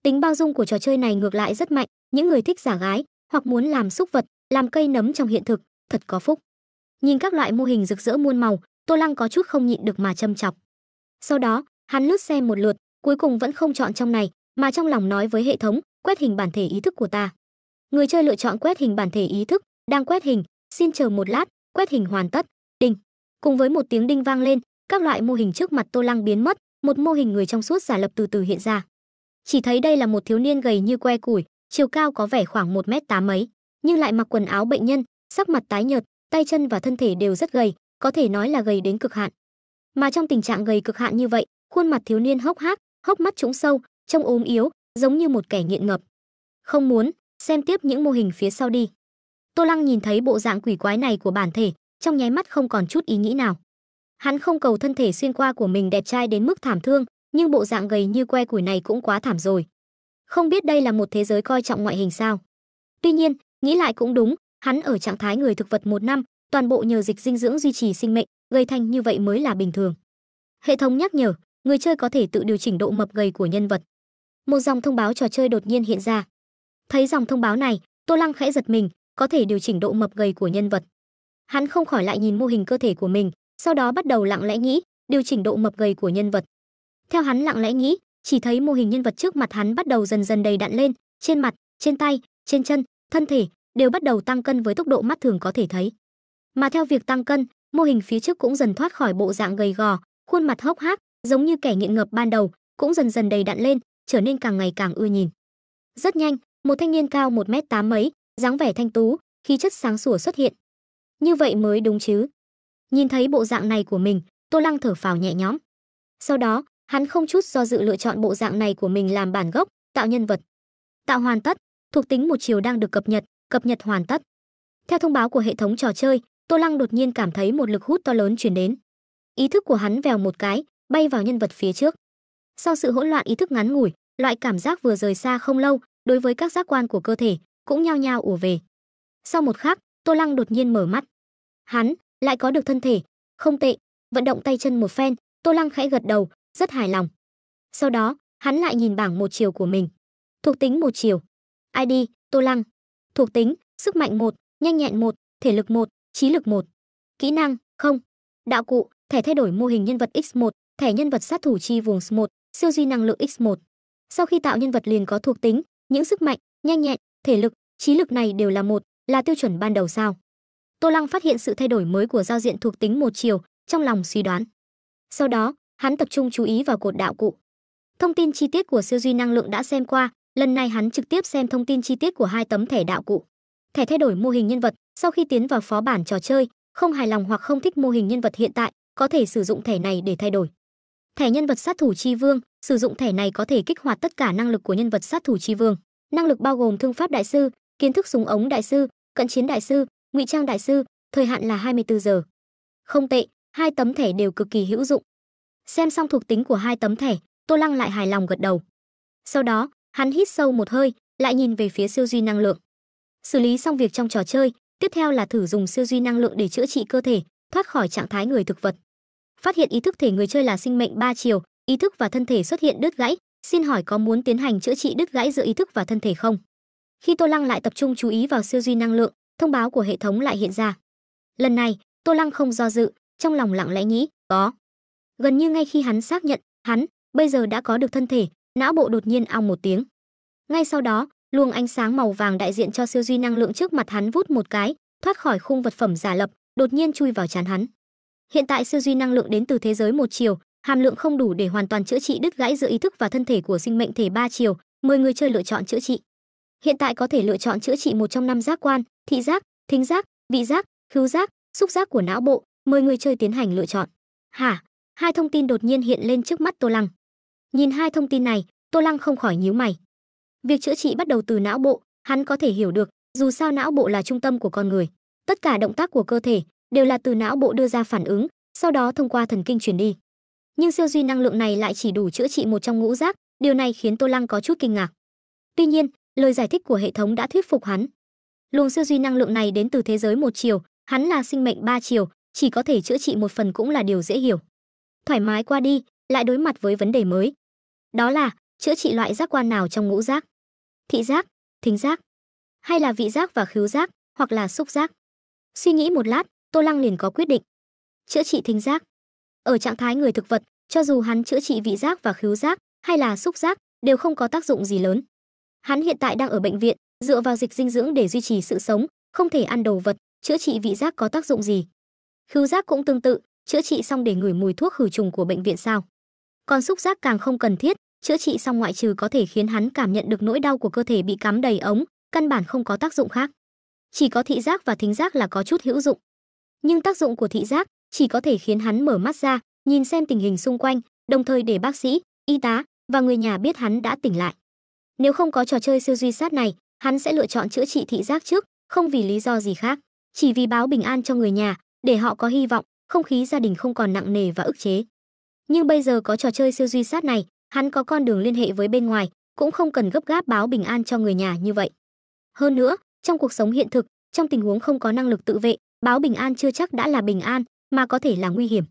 Tính bao dung của trò chơi này ngược lại rất mạnh, những người thích giả gái hoặc muốn làm súc vật, làm cây nấm trong hiện thực, thật có phúc. Nhìn các loại mô hình rực rỡ muôn màu, Tô Lăng có chút không nhịn được mà châm chọc. Sau đó, hắn lướt xem một lượt, cuối cùng vẫn không chọn trong này, mà trong lòng nói với hệ thống, quét hình bản thể ý thức của ta. Người chơi lựa chọn quét hình bản thể ý thức, đang quét hình, xin chờ một lát, quét hình hoàn tất. Đinh. Cùng với một tiếng đinh vang lên, các loại mô hình trước mặt Tô Lăng biến mất, một mô hình người trong suốt giả lập từ từ hiện ra. Chỉ thấy đây là một thiếu niên gầy như que củi, chiều cao có vẻ khoảng 1m8 mấy, nhưng lại mặc quần áo bệnh nhân, sắc mặt tái nhợt, tay chân và thân thể đều rất gầy, có thể nói là gầy đến cực hạn. Mà trong tình trạng gầy cực hạn như vậy, khuôn mặt thiếu niên hốc hác, hốc mắt trũng sâu, trông ốm yếu, giống như một kẻ nghiện ngập. Không muốn, xem tiếp những mô hình phía sau đi. Tô Lăng nhìn thấy bộ dạng quỷ quái này của bản thể, trong nháy mắt không còn chút ý nghĩ nào. Hắn không cầu thân thể xuyên qua của mình đẹp trai đến mức thảm thương, nhưng bộ dạng gầy như que củi này cũng quá thảm rồi. Không biết đây là một thế giới coi trọng ngoại hình sao? Tuy nhiên, nghĩ lại cũng đúng, hắn ở trạng thái người thực vật 1 năm, toàn bộ nhờ dịch dinh dưỡng duy trì sinh mệnh, gầy thành như vậy mới là bình thường. Hệ thống nhắc nhở, người chơi có thể tự điều chỉnh độ mập gầy của nhân vật. Một dòng thông báo trò chơi đột nhiên hiện ra. Thấy dòng thông báo này, Tô Lăng khẽ giật mình, có thể điều chỉnh độ mập gầy của nhân vật. Hắn không khỏi lại nhìn mô hình cơ thể của mình, sau đó bắt đầu lặng lẽ nghĩ, điều chỉnh độ mập gầy của nhân vật. Theo hắn lặng lẽ nghĩ, chỉ thấy mô hình nhân vật trước mặt hắn bắt đầu dần dần đầy đặn lên, trên mặt, trên tay, trên chân, thân thể đều bắt đầu tăng cân với tốc độ mắt thường có thể thấy. Mà theo việc tăng cân, mô hình phía trước cũng dần thoát khỏi bộ dạng gầy gò, khuôn mặt hốc hác, giống như kẻ nghiện ngập ban đầu, cũng dần dần đầy đặn lên, trở nên càng ngày càng ưa nhìn. Rất nhanh, một thanh niên cao 1m8 mấy, dáng vẻ thanh tú, khí chất sáng sủa xuất hiện. Như vậy mới đúng chứ. Nhìn thấy bộ dạng này của mình, Tô Lăng thở phào nhẹ nhõm. Sau đó, hắn không chút do dự lựa chọn bộ dạng này của mình làm bản gốc, tạo nhân vật. Tạo hoàn tất, thuộc tính một chiều đang được cập nhật hoàn tất. Theo thông báo của hệ thống trò chơi, Tô Lăng đột nhiên cảm thấy một lực hút to lớn truyền đến. Ý thức của hắn vèo một cái, bay vào nhân vật phía trước. Sau sự hỗn loạn ý thức ngắn ngủi, loại cảm giác vừa rời xa không lâu, đối với các giác quan của cơ thể cũng nhao nhao ùa về. Sau một khắc, Tô Lăng đột nhiên mở mắt. Hắn lại có được thân thể, không tệ. Vận động tay chân một phen, Tô Lăng khẽ gật đầu, rất hài lòng. Sau đó, hắn lại nhìn bảng một chiều của mình. Thuộc tính một chiều. ID: Tô Lăng. Thuộc tính: sức mạnh 1, nhanh nhẹn 1, thể lực 1, trí lực 1. Kỹ năng: không. Đạo cụ: thẻ thay đổi mô hình nhân vật X1, thẻ nhân vật sát thủ chi vùng S1, siêu duy năng lượng X1. Sau khi tạo nhân vật liền có thuộc tính, những sức mạnh, nhanh nhẹn, thể lực, trí lực này đều là 1, là tiêu chuẩn ban đầu sao? Tô Lăng phát hiện sự thay đổi mới của giao diện thuộc tính một chiều, trong lòng suy đoán. Sau đó, hắn tập trung chú ý vào cột đạo cụ. Thông tin chi tiết của siêu duy năng lượng đã xem qua, lần này hắn trực tiếp xem thông tin chi tiết của 2 tấm thẻ đạo cụ. Thẻ thay đổi mô hình nhân vật, sau khi tiến vào phó bản trò chơi, không hài lòng hoặc không thích mô hình nhân vật hiện tại, có thể sử dụng thẻ này để thay đổi. Thẻ nhân vật sát thủ chi vương, sử dụng thẻ này có thể kích hoạt tất cả năng lực của nhân vật sát thủ chi vương. Năng lực bao gồm thương pháp đại sư, kiến thức súng ống đại sư, cận chiến đại sư, ngụy trang đại sư, thời hạn là 24 giờ. Không tệ, 2 tấm thẻ đều cực kỳ hữu dụng. Xem xong thuộc tính của 2 tấm thẻ, Tô Lăng lại hài lòng gật đầu. Sau đó, hắn hít sâu một hơi, lại nhìn về phía siêu duy năng lượng. Xử lý xong việc trong trò chơi, tiếp theo là thử dùng siêu duy năng lượng để chữa trị cơ thể, thoát khỏi trạng thái người thực vật. Phát hiện ý thức thể người chơi là sinh mệnh 3 chiều, ý thức và thân thể xuất hiện đứt gãy, xin hỏi có muốn tiến hành chữa trị đứt gãy giữa ý thức và thân thể không? Khi Tô Lăng lại tập trung chú ý vào siêu duy năng lượng, thông báo của hệ thống lại hiện ra. Lần này, Tô Lăng không do dự, trong lòng lặng lẽ nghĩ, có. Gần như ngay khi hắn xác nhận, hắn bây giờ đã có được thân thể, não bộ đột nhiên ong một tiếng. Ngay sau đó, luồng ánh sáng màu vàng đại diện cho siêu duy năng lượng trước mặt hắn vút một cái, thoát khỏi khung vật phẩm giả lập, đột nhiên chui vào trán hắn. Hiện tại siêu duy năng lượng đến từ thế giới một chiều, hàm lượng không đủ để hoàn toàn chữa trị đứt gãy giữa ý thức và thân thể của sinh mệnh thể 3 chiều, mời người chơi lựa chọn chữa trị. Hiện tại có thể lựa chọn chữa trị một trong 5 giác quan, thị giác, thính giác, vị giác, khứu giác, xúc giác của não bộ, mời người chơi tiến hành lựa chọn. Hả? 2 thông tin đột nhiên hiện lên trước mắt Tô Lăng. Nhìn 2 thông tin này, Tô Lăng không khỏi nhíu mày. Việc chữa trị bắt đầu từ não bộ, hắn có thể hiểu được, dù sao não bộ là trung tâm của con người. Tất cả động tác của cơ thể đều là từ não bộ đưa ra phản ứng, sau đó thông qua thần kinh truyền đi. Nhưng siêu duy năng lượng này lại chỉ đủ chữa trị một trong ngũ giác, điều này khiến Tô Lăng có chút kinh ngạc. Tuy nhiên, lời giải thích của hệ thống đã thuyết phục hắn. Luồng siêu duy năng lượng này đến từ thế giới một chiều, hắn là sinh mệnh 3 chiều, chỉ có thể chữa trị một phần cũng là điều dễ hiểu. Thoải mái qua đi, lại đối mặt với vấn đề mới. Đó là chữa trị loại giác quan nào trong ngũ giác? Thị giác, thính giác, hay là vị giác và khứu giác, hoặc là xúc giác? Suy nghĩ một lát, Tô Lăng liền có quyết định. Chữa trị thính giác. Ở trạng thái người thực vật, cho dù hắn chữa trị vị giác và khứu giác hay là xúc giác đều không có tác dụng gì lớn. Hắn hiện tại đang ở bệnh viện, dựa vào dịch dinh dưỡng để duy trì sự sống, không thể ăn đồ vật, chữa trị vị giác có tác dụng gì? Khứu giác cũng tương tự, chữa trị xong để ngửi mùi thuốc khử trùng của bệnh viện sao? Còn xúc giác càng không cần thiết, chữa trị xong ngoại trừ có thể khiến hắn cảm nhận được nỗi đau của cơ thể bị cắm đầy ống, căn bản không có tác dụng khác. Chỉ có thị giác và thính giác là có chút hữu dụng. Nhưng tác dụng của thị giác chỉ có thể khiến hắn mở mắt ra, nhìn xem tình hình xung quanh, đồng thời để bác sĩ, y tá và người nhà biết hắn đã tỉnh lại. Nếu không có trò chơi siêu duy sát này, hắn sẽ lựa chọn chữa trị thị giác trước, không vì lý do gì khác, chỉ vì báo bình an cho người nhà, để họ có hy vọng, không khí gia đình không còn nặng nề và ức chế. Nhưng bây giờ có trò chơi siêu duy sát này, hắn có con đường liên hệ với bên ngoài, cũng không cần gấp gáp báo bình an cho người nhà như vậy. Hơn nữa, trong cuộc sống hiện thực, trong tình huống không có năng lực tự vệ, báo bình an chưa chắc đã là bình an, mà có thể là nguy hiểm.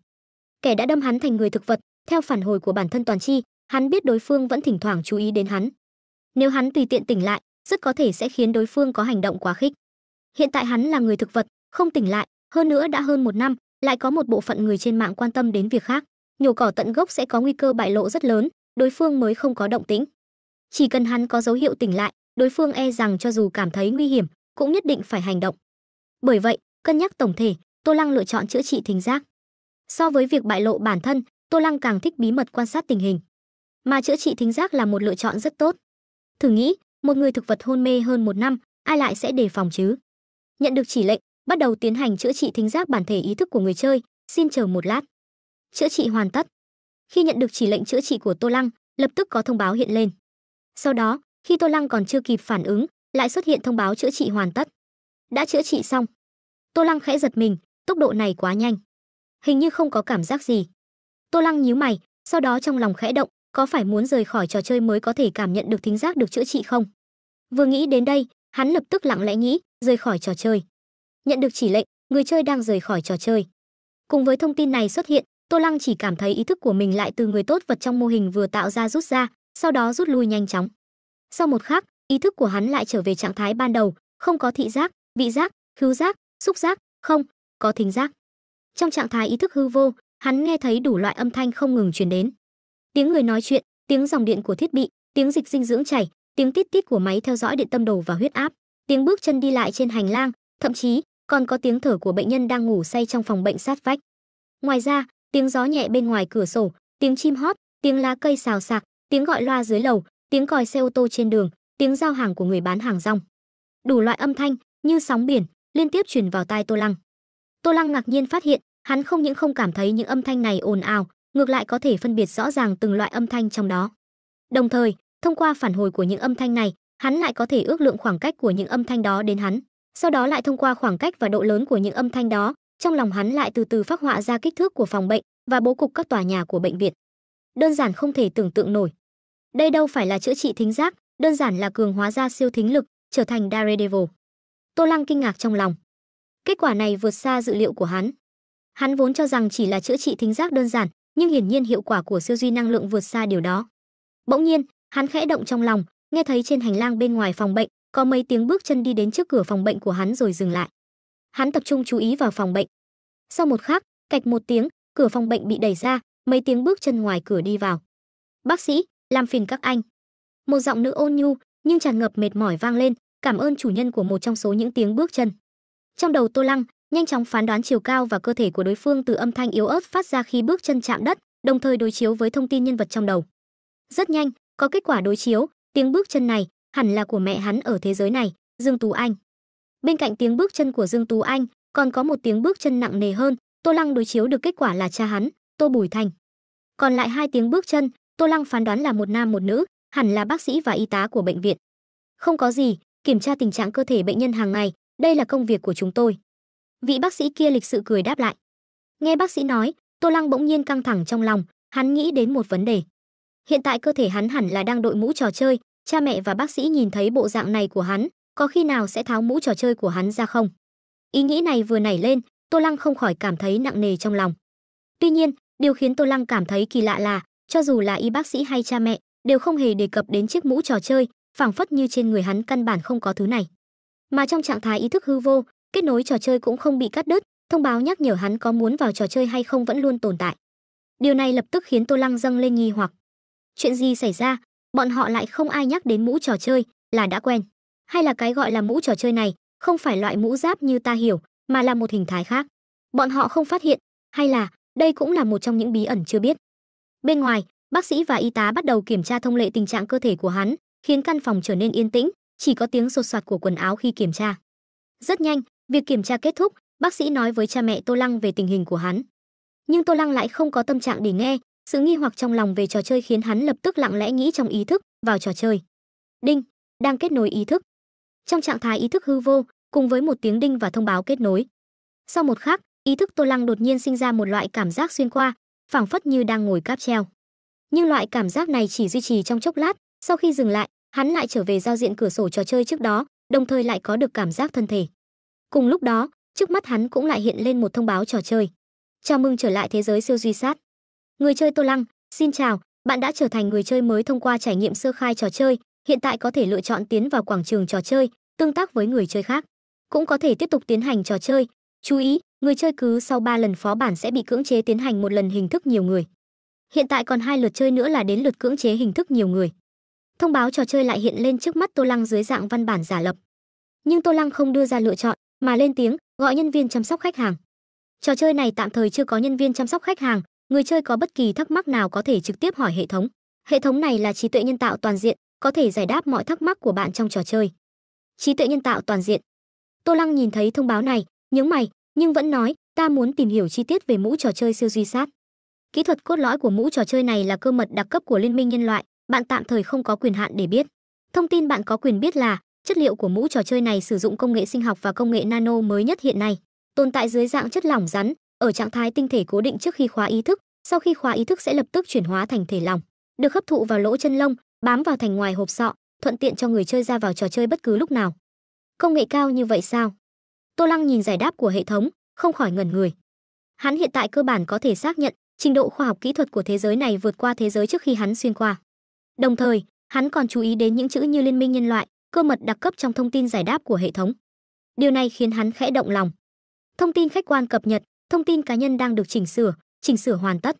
Kẻ đã đâm hắn thành người thực vật, theo phản hồi của bản thân Toàn Chi, hắn biết đối phương vẫn thỉnh thoảng chú ý đến hắn. Nếu hắn tùy tiện tỉnh lại, rất có thể sẽ khiến đối phương có hành động quá khích. Hiện tại hắn là người thực vật, không tỉnh lại, hơn nữa đã hơn 1 năm, lại có một bộ phận người trên mạng quan tâm đến việc khác. Nhổ cỏ tận gốc sẽ có nguy cơ bại lộ rất lớn, đối phương mới không có động tĩnh. Chỉ cần hắn có dấu hiệu tỉnh lại, đối phương e rằng cho dù cảm thấy nguy hiểm, cũng nhất định phải hành động. Bởi vậy, cân nhắc tổng thể, Tô Lăng lựa chọn chữa trị thính giác. So với việc bại lộ bản thân, Tô Lăng càng thích bí mật quan sát tình hình. Mà chữa trị thính giác là một lựa chọn rất tốt. Thử nghĩ, một người thực vật hôn mê hơn 1 năm, ai lại sẽ đề phòng chứ? Nhận được chỉ lệnh, bắt đầu tiến hành chữa trị thính giác bản thể ý thức của người chơi, xin chờ một lát. Chữa trị hoàn tất. Khi nhận được chỉ lệnh chữa trị của Tô Lăng, lập tức có thông báo hiện lên. Sau đó, khi Tô Lăng còn chưa kịp phản ứng, lại xuất hiện thông báo chữa trị hoàn tất. Đã chữa trị xong. Tô Lăng khẽ giật mình, tốc độ này quá nhanh. Hình như không có cảm giác gì. Tô Lăng nhíu mày, sau đó trong lòng khẽ động, có phải muốn rời khỏi trò chơi mới có thể cảm nhận được thính giác được chữa trị không? Vừa nghĩ đến đây, hắn lập tức lặng lẽ nghĩ, rời khỏi trò chơi. Nhận được chỉ lệnh, người chơi đang rời khỏi trò chơi. Cùng với thông tin này xuất hiện, Tô Lăng chỉ cảm thấy ý thức của mình lại từ người tốt vật trong mô hình vừa tạo ra rút ra, sau đó rút lui nhanh chóng. Sau một khắc, ý thức của hắn lại trở về trạng thái ban đầu, không có thị giác, vị giác, khứu giác, xúc giác, không có thính giác. Trong trạng thái ý thức hư vô, hắn nghe thấy đủ loại âm thanh không ngừng truyền đến. Tiếng người nói chuyện, tiếng dòng điện của thiết bị, tiếng dịch dinh dưỡng chảy, tiếng tít tít của máy theo dõi điện tâm đồ và huyết áp, tiếng bước chân đi lại trên hành lang, thậm chí còn có tiếng thở của bệnh nhân đang ngủ say trong phòng bệnh sát vách. Ngoài ra, tiếng gió nhẹ bên ngoài cửa sổ, tiếng chim hót, tiếng lá cây xào xạc, tiếng gọi loa dưới lầu, tiếng còi xe ô tô trên đường, tiếng giao hàng của người bán hàng rong. Đủ loại âm thanh như sóng biển liên tiếp truyền vào tai Tô Lăng. Tô Lăng ngạc nhiên phát hiện, hắn không những không cảm thấy những âm thanh này ồn ào, ngược lại có thể phân biệt rõ ràng từng loại âm thanh trong đó. Đồng thời, thông qua phản hồi của những âm thanh này, hắn lại có thể ước lượng khoảng cách của những âm thanh đó đến hắn. Sau đó lại thông qua khoảng cách và độ lớn của những âm thanh đó, trong lòng hắn lại từ từ phác họa ra kích thước của phòng bệnh và bố cục các tòa nhà của bệnh viện. Đơn giản không thể tưởng tượng nổi. Đây đâu phải là chữa trị thính giác, đơn giản là cường hóa ra siêu thính lực, trở thành Daredevil. Tô Lăng kinh ngạc trong lòng. Kết quả này vượt xa dự liệu của hắn. Hắn vốn cho rằng chỉ là chữa trị thính giác đơn giản, nhưng hiển nhiên hiệu quả của siêu duy năng lượng vượt xa điều đó. Bỗng nhiên, hắn khẽ động trong lòng, nghe thấy trên hành lang bên ngoài phòng bệnh có mấy tiếng bước chân đi đến trước cửa phòng bệnh của hắn rồi dừng lại. Hắn tập trung chú ý vào phòng bệnh. Sau một khắc, cạch một tiếng, cửa phòng bệnh bị đẩy ra, mấy tiếng bước chân ngoài cửa đi vào. "Bác sĩ, làm phiền các anh." Một giọng nữ ôn nhu nhưng tràn ngập mệt mỏi vang lên, cảm ơn chủ nhân của một trong số những tiếng bước chân. Trong đầu Tô Lăng nhanh chóng phán đoán chiều cao và cơ thể của đối phương từ âm thanh yếu ớt phát ra khi bước chân chạm đất, đồng thời đối chiếu với thông tin nhân vật trong đầu. Rất nhanh, có kết quả đối chiếu, tiếng bước chân này hẳn là của mẹ hắn ở thế giới này, Dương Tú Anh. Bên cạnh tiếng bước chân của Dương Tú Anh, còn có một tiếng bước chân nặng nề hơn, Tô Lăng đối chiếu được kết quả là cha hắn, Tô Bùi Thành. Còn lại 2 tiếng bước chân, Tô Lăng phán đoán là một nam một nữ, hẳn là bác sĩ và y tá của bệnh viện. Không có gì, kiểm tra tình trạng cơ thể bệnh nhân hàng ngày, đây là công việc của chúng tôi. Vị bác sĩ kia lịch sự cười đáp lại. Nghe bác sĩ nói, Tô Lăng bỗng nhiên căng thẳng trong lòng, hắn nghĩ đến một vấn đề. Hiện tại cơ thể hắn hẳn là đang đội mũ trò chơi, cha mẹ và bác sĩ nhìn thấy bộ dạng này của hắn, có khi nào sẽ tháo mũ trò chơi của hắn ra không? Ý nghĩ này vừa nảy lên, Tô Lăng không khỏi cảm thấy nặng nề trong lòng. Tuy nhiên, điều khiến Tô Lăng cảm thấy kỳ lạ là, cho dù là y bác sĩ hay cha mẹ, đều không hề đề cập đến chiếc mũ trò chơi, phảng phất như trên người hắn căn bản không có thứ này. Mà trong trạng thái ý thức hư vô, kết nối trò chơi cũng không bị cắt đứt, thông báo nhắc nhở hắn có muốn vào trò chơi hay không vẫn luôn tồn tại. Điều này lập tức khiến Tô Lăng dâng lên nghi hoặc. Chuyện gì xảy ra, bọn họ lại không ai nhắc đến mũ trò chơi, là đã quen. Hay là cái gọi là mũ trò chơi này, không phải loại mũ giáp như ta hiểu, mà là một hình thái khác. Bọn họ không phát hiện, hay là đây cũng là một trong những bí ẩn chưa biết. Bên ngoài, bác sĩ và y tá bắt đầu kiểm tra thông lệ tình trạng cơ thể của hắn, khiến căn phòng trở nên yên tĩnh, chỉ có tiếng xột xoạt của quần áo khi kiểm tra. Rất nhanh, việc kiểm tra kết thúc, bác sĩ nói với cha mẹ Tô Lăng về tình hình của hắn. Nhưng Tô Lăng lại không có tâm trạng để nghe, sự nghi hoặc trong lòng về trò chơi khiến hắn lập tức lặng lẽ nghĩ trong ý thức, vào trò chơi. Đinh, đang kết nối ý thức. Trong trạng thái ý thức hư vô, cùng với một tiếng đinh và thông báo kết nối. Sau một khắc, ý thức Tô Lăng đột nhiên sinh ra một loại cảm giác xuyên qua, phảng phất như đang ngồi cáp treo. Nhưng loại cảm giác này chỉ duy trì trong chốc lát, sau khi dừng lại, hắn lại trở về giao diện cửa sổ trò chơi trước đó, đồng thời lại có được cảm giác thân thể. Cùng lúc đó, trước mắt hắn cũng lại hiện lên một thông báo trò chơi. Chào mừng trở lại thế giới siêu duy sát. Người chơi Tô Lăng, xin chào, bạn đã trở thành người chơi mới thông qua trải nghiệm sơ khai trò chơi, hiện tại có thể lựa chọn tiến vào quảng trường trò chơi, tương tác với người chơi khác. Cũng có thể tiếp tục tiến hành trò chơi. Chú ý, người chơi cứ sau 3 lần phó bản sẽ bị cưỡng chế tiến hành một lần hình thức nhiều người. Hiện tại còn 2 lượt chơi nữa là đến lượt cưỡng chế hình thức nhiều người. Thông báo trò chơi lại hiện lên trước mắt Tô Lăng dưới dạng văn bản giả lập. Nhưng Tô Lăng không đưa ra lựa chọn, mà lên tiếng gọi nhân viên chăm sóc khách hàng. Trò chơi này tạm thời chưa có nhân viên chăm sóc khách hàng, người chơi có bất kỳ thắc mắc nào có thể trực tiếp hỏi hệ thống. Hệ thống này là trí tuệ nhân tạo toàn diện, có thể giải đáp mọi thắc mắc của bạn trong trò chơi. Trí tuệ nhân tạo toàn diện. Tô Lăng nhìn thấy thông báo này, nhướng mày, nhưng vẫn nói, ta muốn tìm hiểu chi tiết về mũ trò chơi siêu duy sát. Kỹ thuật cốt lõi của mũ trò chơi này là cơ mật đặc cấp của Liên minh nhân loại, bạn tạm thời không có quyền hạn để biết. Thông tin bạn có quyền biết là chất liệu của mũ trò chơi này sử dụng công nghệ sinh học và công nghệ nano mới nhất hiện nay, tồn tại dưới dạng chất lỏng rắn, ở trạng thái tinh thể cố định trước khi khóa ý thức, sau khi khóa ý thức sẽ lập tức chuyển hóa thành thể lỏng, được hấp thụ vào lỗ chân lông, bám vào thành ngoài hộp sọ, thuận tiện cho người chơi ra vào trò chơi bất cứ lúc nào. Công nghệ cao như vậy sao? Tô Lăng nhìn giải đáp của hệ thống, không khỏi ngẩn người. Hắn hiện tại cơ bản có thể xác nhận trình độ khoa học kỹ thuật của thế giới này vượt qua thế giới trước khi hắn xuyên qua. Đồng thời, hắn còn chú ý đến những chữ như Liên minh nhân loại, cơ mật đặc cấp trong thông tin giải đáp của hệ thống. Điều này khiến hắn khẽ động lòng. Thông tin khách quan cập nhật, thông tin cá nhân đang được chỉnh sửa hoàn tất.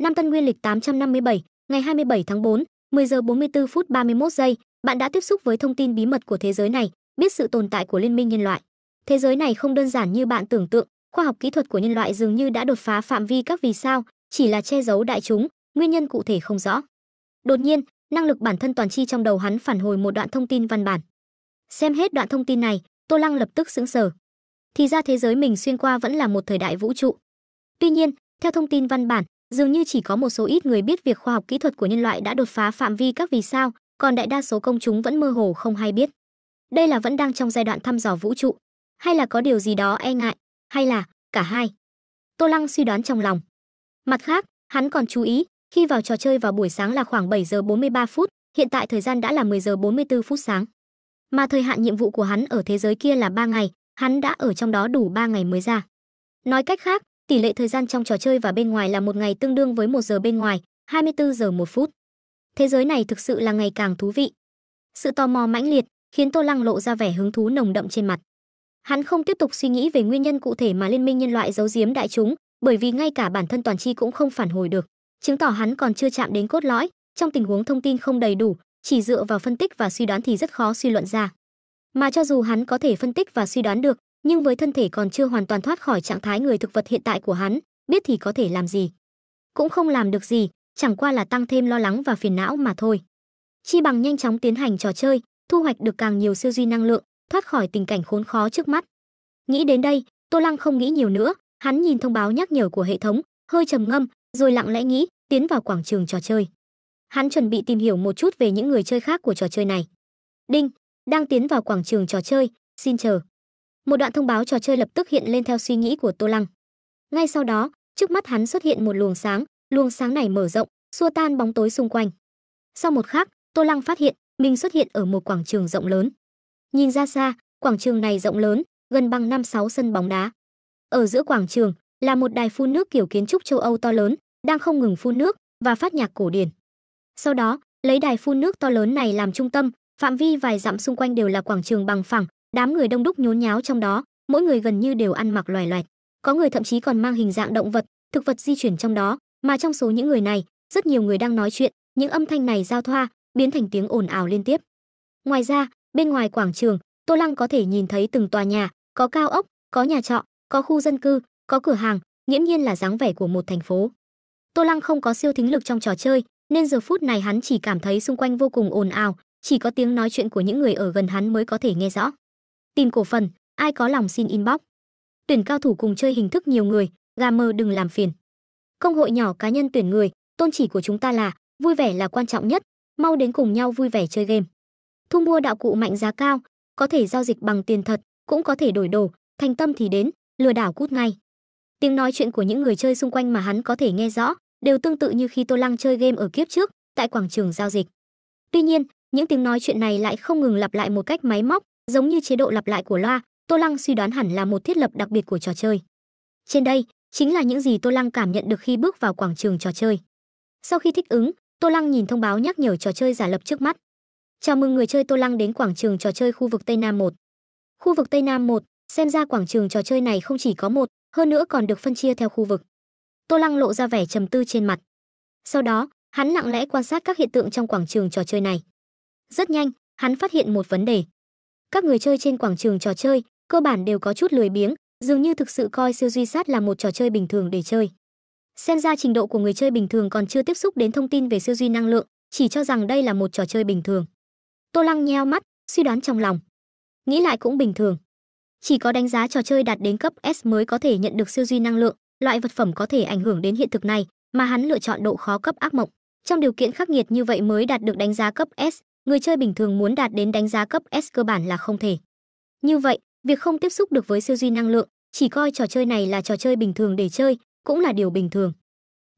Năm Tân Nguyên lịch 857, ngày 27 tháng 4, 10 giờ 44 phút 31 giây, bạn đã tiếp xúc với thông tin bí mật của thế giới này, biết sự tồn tại của Liên minh nhân loại. Thế giới này không đơn giản như bạn tưởng tượng, khoa học kỹ thuật của nhân loại dường như đã đột phá phạm vi các vì sao, chỉ là che giấu đại chúng, nguyên nhân cụ thể không rõ. Đột nhiên, năng lực bản thân toàn chi trong đầu hắn phản hồi một đoạn thông tin văn bản. Xem hết đoạn thông tin này, Tô Lăng lập tức sững sờ. Thì ra thế giới mình xuyên qua vẫn là một thời đại vũ trụ. Tuy nhiên, theo thông tin văn bản, dường như chỉ có một số ít người biết việc khoa học kỹ thuật của nhân loại đã đột phá phạm vi các vì sao, còn đại đa số công chúng vẫn mơ hồ không hay biết. Đây là vẫn đang trong giai đoạn thăm dò vũ trụ, hay là có điều gì đó e ngại, hay là cả hai? Tô Lăng suy đoán trong lòng. Mặt khác, hắn còn chú ý, khi vào trò chơi vào buổi sáng là khoảng 7 giờ 43 phút, hiện tại thời gian đã là 10 giờ 44 phút sáng. Mà thời hạn nhiệm vụ của hắn ở thế giới kia là 3 ngày, hắn đã ở trong đó đủ 3 ngày mới ra. Nói cách khác, tỷ lệ thời gian trong trò chơi và bên ngoài là một ngày tương đương với 1 giờ bên ngoài, 24 giờ 1 phút. Thế giới này thực sự là ngày càng thú vị. Sự tò mò mãnh liệt khiến Tô Lăng lộ ra vẻ hứng thú nồng đậm trên mặt. Hắn không tiếp tục suy nghĩ về nguyên nhân cụ thể mà Liên minh nhân loại giấu giếm đại chúng, bởi vì ngay cả bản thân toàn chi cũng không phản hồi được, chứng tỏ hắn còn chưa chạm đến cốt lõi. Trong tình huống thông tin không đầy đủ, chỉ dựa vào phân tích và suy đoán thì rất khó suy luận ra. Mà cho dù hắn có thể phân tích và suy đoán được, nhưng với thân thể còn chưa hoàn toàn thoát khỏi trạng thái người thực vật hiện tại của hắn, biết thì có thể làm gì? Cũng không làm được gì, chẳng qua là tăng thêm lo lắng và phiền não mà thôi. Chi bằng nhanh chóng tiến hành trò chơi, thu hoạch được càng nhiều siêu duy năng lượng, thoát khỏi tình cảnh khốn khó trước mắt. Nghĩ đến đây, Tô Lăng không nghĩ nhiều nữa, hắn nhìn thông báo nhắc nhở của hệ thống, hơi trầm ngâm, rồi lặng lẽ nghĩ, tiến vào quảng trường trò chơi. Hắn chuẩn bị tìm hiểu một chút về những người chơi khác của trò chơi này. Đinh, đang tiến vào quảng trường trò chơi, xin chờ. Một đoạn thông báo trò chơi lập tức hiện lên theo suy nghĩ của Tô Lăng. Ngay sau đó, trước mắt hắn xuất hiện một luồng sáng này mở rộng, xua tan bóng tối xung quanh. Sau một khắc, Tô Lăng phát hiện mình xuất hiện ở một quảng trường rộng lớn. Nhìn ra xa, quảng trường này rộng lớn, gần bằng 5-6 sân bóng đá. Ở giữa quảng trường là một đài phun nước kiểu kiến trúc châu Âu to lớn, đang không ngừng phun nước và phát nhạc cổ điển. Sau đó, lấy đài phun nước to lớn này làm trung tâm, phạm vi vài dặm xung quanh đều là quảng trường bằng phẳng, đám người đông đúc nhốn nháo trong đó, mỗi người gần như đều ăn mặc loài loẹt. Có người thậm chí còn mang hình dạng động vật, thực vật di chuyển trong đó, mà trong số những người này, rất nhiều người đang nói chuyện, những âm thanh này giao thoa, biến thành tiếng ồn ào liên tiếp. Ngoài ra, bên ngoài quảng trường, Tô Lăng có thể nhìn thấy từng tòa nhà, có cao ốc, có nhà trọ, có khu dân cư, có cửa hàng, nghiễm nhiên là dáng vẻ của một thành phố. Tô Lăng không có siêu thính lực trong trò chơi, nên giờ phút này hắn chỉ cảm thấy xung quanh vô cùng ồn ào, chỉ có tiếng nói chuyện của những người ở gần hắn mới có thể nghe rõ. Tìm cổ phần, ai có lòng xin inbox. Tuyển cao thủ cùng chơi hình thức nhiều người, gamer đừng làm phiền. Công hội nhỏ cá nhân tuyển người, tôn chỉ của chúng ta là vui vẻ là quan trọng nhất, mau đến cùng nhau vui vẻ chơi game. Thu mua đạo cụ mạnh giá cao, có thể giao dịch bằng tiền thật, cũng có thể đổi đồ, thành tâm thì đến, lừa đảo cút ngay. Tiếng nói chuyện của những người chơi xung quanh mà hắn có thể nghe rõ, đều tương tự như khi Tô Lăng chơi game ở kiếp trước, tại quảng trường giao dịch. Tuy nhiên, những tiếng nói chuyện này lại không ngừng lặp lại một cách máy móc, giống như chế độ lặp lại của loa. Tô Lăng suy đoán hẳn là một thiết lập đặc biệt của trò chơi. Trên đây chính là những gì Tô Lăng cảm nhận được khi bước vào quảng trường trò chơi. Sau khi thích ứng, Tô Lăng nhìn thông báo nhắc nhở trò chơi giả lập trước mắt. Chào mừng người chơi Tô Lăng đến quảng trường trò chơi khu vực Tây Nam 1. Khu vực Tây Nam 1, xem ra quảng trường trò chơi này không chỉ có một, hơn nữa còn được phân chia theo khu vực. Tô Lăng lộ ra vẻ trầm tư trên mặt. Sau đó, hắn lặng lẽ quan sát các hiện tượng trong quảng trường trò chơi này. Rất nhanh, hắn phát hiện một vấn đề. Các người chơi trên quảng trường trò chơi cơ bản đều có chút lười biếng, dường như thực sự coi siêu duy sát là một trò chơi bình thường để chơi. Xem ra trình độ của người chơi bình thường còn chưa tiếp xúc đến thông tin về siêu duy năng lượng, chỉ cho rằng đây là một trò chơi bình thường. Tô Lăng nheo mắt, suy đoán trong lòng. Nghĩ lại cũng bình thường. Chỉ có đánh giá trò chơi đạt đến cấp S mới có thể nhận được siêu duy năng lượng, loại vật phẩm có thể ảnh hưởng đến hiện thực này, mà hắn lựa chọn độ khó cấp ác mộng. Trong điều kiện khắc nghiệt như vậy mới đạt được đánh giá cấp S, người chơi bình thường muốn đạt đến đánh giá cấp S cơ bản là không thể. Như vậy, việc không tiếp xúc được với siêu duy năng lượng, chỉ coi trò chơi này là trò chơi bình thường để chơi, cũng là điều bình thường.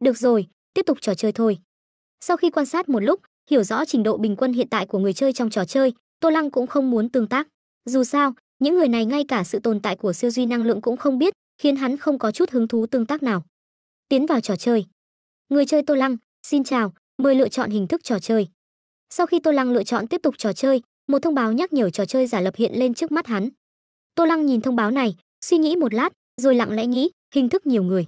Được rồi, tiếp tục trò chơi thôi. Sau khi quan sát một lúc, hiểu rõ trình độ bình quân hiện tại của người chơi trong trò chơi, Tô Lăng cũng không muốn tương tác. Dù sao, những người này ngay cả sự tồn tại của siêu duy năng lượng cũng không biết, khiến hắn không có chút hứng thú tương tác nào. Tiến vào trò chơi. Người chơi Tô Lăng, xin chào, mời lựa chọn hình thức trò chơi. Sau khi Tô Lăng lựa chọn tiếp tục trò chơi, một thông báo nhắc nhở trò chơi giả lập hiện lên trước mắt hắn. Tô Lăng nhìn thông báo này, suy nghĩ một lát, rồi lặng lẽ nghĩ, hình thức nhiều người.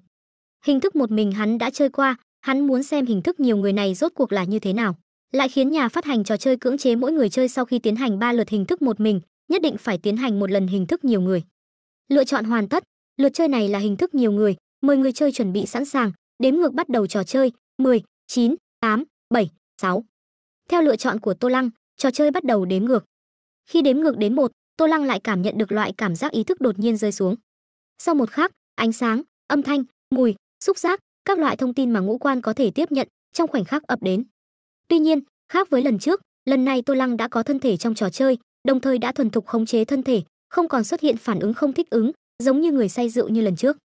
Hình thức một mình hắn đã chơi qua, hắn muốn xem hình thức nhiều người này rốt cuộc là như thế nào. Lại khiến nhà phát hành trò chơi cưỡng chế mỗi người chơi sau khi tiến hành 3 lượt hình thức một mình, nhất định phải tiến hành một lần hình thức nhiều người. Lựa chọn hoàn tất, lượt chơi này là hình thức nhiều người, mời người chơi chuẩn bị sẵn sàng, đếm ngược bắt đầu trò chơi, 10, 9, 8, 7, 6. Theo lựa chọn của Tô Lăng, trò chơi bắt đầu đếm ngược. Khi đếm ngược đến 1, Tô Lăng lại cảm nhận được loại cảm giác ý thức đột nhiên rơi xuống. Sau một khắc, ánh sáng, âm thanh, mùi, xúc giác, các loại thông tin mà ngũ quan có thể tiếp nhận trong khoảnh khắc ập đến. Tuy nhiên, khác với lần trước, lần này Tô Lăng đã có thân thể trong trò chơi, đồng thời đã thuần thục khống chế thân thể, không còn xuất hiện phản ứng không thích ứng, giống như người say rượu như lần trước.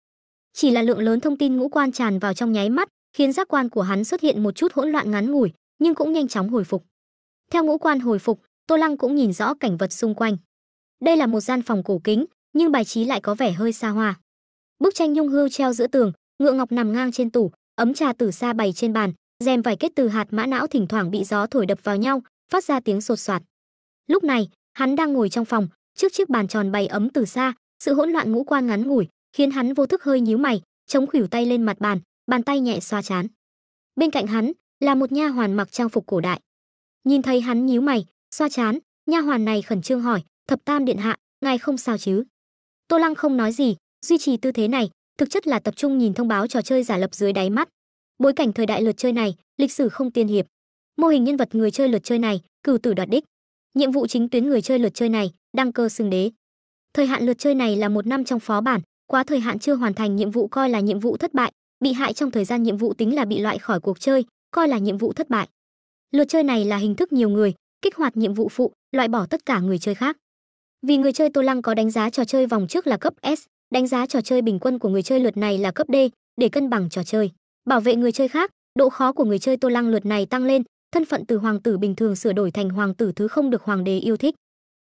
Chỉ là lượng lớn thông tin ngũ quan tràn vào trong nháy mắt, khiến giác quan của hắn xuất hiện một chút hỗn loạn ngắn ngủi, nhưng cũng nhanh chóng hồi phục. Theo ngũ quan hồi phục, Tô Lăng cũng nhìn rõ cảnh vật xung quanh. Đây là một gian phòng cổ kính, nhưng bài trí lại có vẻ hơi xa hoa. Bức tranh nhung hưu treo giữa tường, ngựa ngọc nằm ngang trên tủ, ấm trà tử sa bày trên bàn, rèm vải kết từ hạt mã não thỉnh thoảng bị gió thổi đập vào nhau, phát ra tiếng sột soạt. Lúc này, hắn đang ngồi trong phòng, trước chiếc bàn tròn bày ấm từ xa, sự hỗn loạn ngũ quan ngắn ngủi khiến hắn vô thức hơi nhíu mày, chống khuỷu tay lên mặt bàn, bàn tay nhẹ xoa trán. Bên cạnh hắn là một nha hoàn mặc trang phục cổ đại. Nhìn thấy hắn nhíu mày, xoa trán, nha hoàn này khẩn trương hỏi, "Thập Tam điện hạ, ngài không sao chứ?" Tô Lăng không nói gì, duy trì tư thế này, thực chất là tập trung nhìn thông báo trò chơi giả lập dưới đáy mắt. Bối cảnh thời đại lượt chơi này, lịch sử không tiên hiệp. Mô hình nhân vật người chơi lượt chơi này, cửu tử đoạt đích. Nhiệm vụ chính tuyến người chơi lượt chơi này, đăng cơ xưng đế. Thời hạn lượt chơi này là 1 năm trong phó bản, quá thời hạn chưa hoàn thành nhiệm vụ coi là nhiệm vụ thất bại, bị hại trong thời gian nhiệm vụ tính là bị loại khỏi cuộc chơi, coi là nhiệm vụ thất bại. Lượt chơi này là hình thức nhiều người, kích hoạt nhiệm vụ phụ, loại bỏ tất cả người chơi khác. Vì người chơi Tô Lăng có đánh giá trò chơi vòng trước là cấp S, đánh giá trò chơi bình quân của người chơi lượt này là cấp D, để cân bằng trò chơi, bảo vệ người chơi khác, độ khó của người chơi Tô Lăng lượt này tăng lên, thân phận từ hoàng tử bình thường sửa đổi thành hoàng tử thứ không được hoàng đế yêu thích.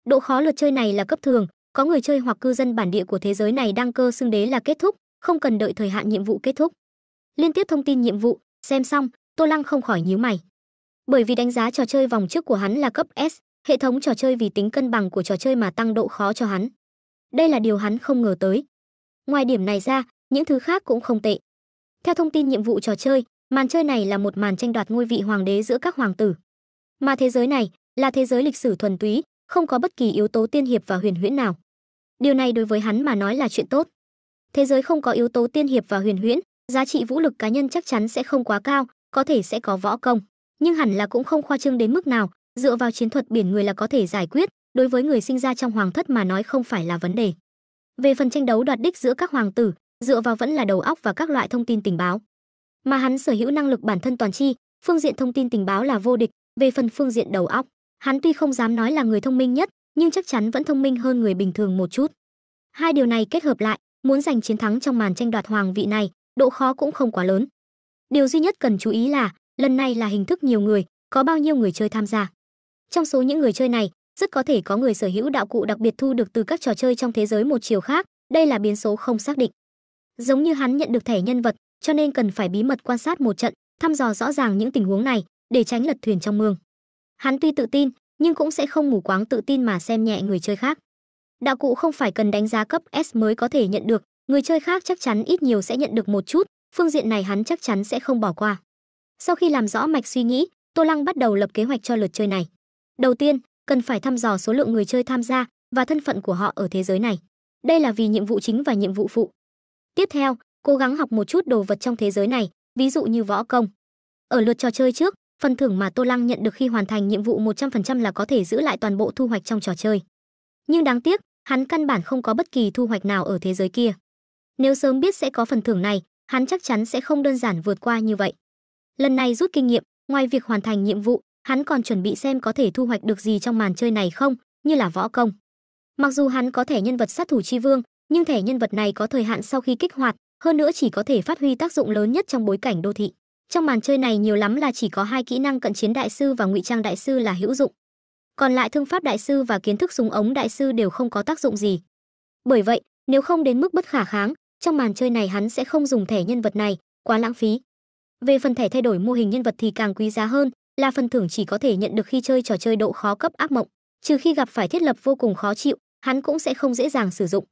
Độ khó lượt chơi này là cấp thường, có người chơi hoặc cư dân bản địa của thế giới này đăng cơ xưng đế là kết thúc, không cần đợi thời hạn nhiệm vụ kết thúc. Liên tiếp thông tin nhiệm vụ, xem xong, Tô Lăng không khỏi nhíu mày. Bởi vì đánh giá trò chơi vòng trước của hắn là cấp S, hệ thống trò chơi vì tính cân bằng của trò chơi mà tăng độ khó cho hắn. Đây là điều hắn không ngờ tới. Ngoài điểm này ra, những thứ khác cũng không tệ. Theo thông tin nhiệm vụ trò chơi, màn chơi này là một màn tranh đoạt ngôi vị hoàng đế giữa các hoàng tử. Mà thế giới này là thế giới lịch sử thuần túy, không có bất kỳ yếu tố tiên hiệp và huyền huyễn nào. Điều này đối với hắn mà nói là chuyện tốt. Thế giới không có yếu tố tiên hiệp và huyền huyễn, giá trị vũ lực cá nhân chắc chắn sẽ không quá cao, có thể sẽ có võ công, nhưng hẳn là cũng không khoa trương đến mức nào, dựa vào chiến thuật biển người là có thể giải quyết, đối với người sinh ra trong hoàng thất mà nói không phải là vấn đề. Về phần tranh đấu đoạt đích giữa các hoàng tử, dựa vào vẫn là đầu óc và các loại thông tin tình báo. Mà hắn sở hữu năng lực bản thân toàn chi, phương diện thông tin tình báo là vô địch, về phần phương diện đầu óc, hắn tuy không dám nói là người thông minh nhất, nhưng chắc chắn vẫn thông minh hơn người bình thường một chút. Hai điều này kết hợp lại, muốn giành chiến thắng trong màn tranh đoạt hoàng vị này, độ khó cũng không quá lớn. Điều duy nhất cần chú ý là, lần này là hình thức nhiều người, có bao nhiêu người chơi tham gia. Trong số những người chơi này, rất có thể có người sở hữu đạo cụ đặc biệt thu được từ các trò chơi trong thế giới một chiều khác, đây là biến số không xác định. Giống như hắn nhận được thẻ nhân vật, cho nên cần phải bí mật quan sát một trận, thăm dò rõ ràng những tình huống này, để tránh lật thuyền trong mương. Hắn tuy tự tin, nhưng cũng sẽ không mù quáng tự tin mà xem nhẹ người chơi khác. Đạo cụ không phải cần đánh giá cấp S mới có thể nhận được, người chơi khác chắc chắn ít nhiều sẽ nhận được một chút, phương diện này hắn chắc chắn sẽ không bỏ qua. Sau khi làm rõ mạch suy nghĩ, Tô Lăng bắt đầu lập kế hoạch cho lượt chơi này. Đầu tiên, cần phải thăm dò số lượng người chơi tham gia và thân phận của họ ở thế giới này. Đây là vì nhiệm vụ chính và nhiệm vụ phụ. Tiếp theo, cố gắng học một chút đồ vật trong thế giới này, ví dụ như võ công. Ở lượt trò chơi trước, phần thưởng mà Tô Lăng nhận được khi hoàn thành nhiệm vụ 100% là có thể giữ lại toàn bộ thu hoạch trong trò chơi. Nhưng đáng tiếc, hắn căn bản không có bất kỳ thu hoạch nào ở thế giới kia. Nếu sớm biết sẽ có phần thưởng này, hắn chắc chắn sẽ không đơn giản vượt qua như vậy. Lần này rút kinh nghiệm, ngoài việc hoàn thành nhiệm vụ, hắn còn chuẩn bị xem có thể thu hoạch được gì trong màn chơi này không, như là võ công. Mặc dù hắn có thẻ nhân vật sát thủ chi vương, nhưng thẻ nhân vật này có thời hạn sau khi kích hoạt, hơn nữa chỉ có thể phát huy tác dụng lớn nhất trong bối cảnh đô thị. Trong màn chơi này nhiều lắm là chỉ có 2 kỹ năng cận chiến đại sư và ngụy trang đại sư là hữu dụng. Còn lại thương pháp đại sư và kiến thức súng ống đại sư đều không có tác dụng gì. Bởi vậy, nếu không đến mức bất khả kháng, trong màn chơi này hắn sẽ không dùng thẻ nhân vật này, quá lãng phí. Về phần thẻ thay đổi mô hình nhân vật thì càng quý giá hơn, là phần thưởng chỉ có thể nhận được khi chơi trò chơi độ khó cấp ác mộng, trừ khi gặp phải thiết lập vô cùng khó chịu, hắn cũng sẽ không dễ dàng sử dụng.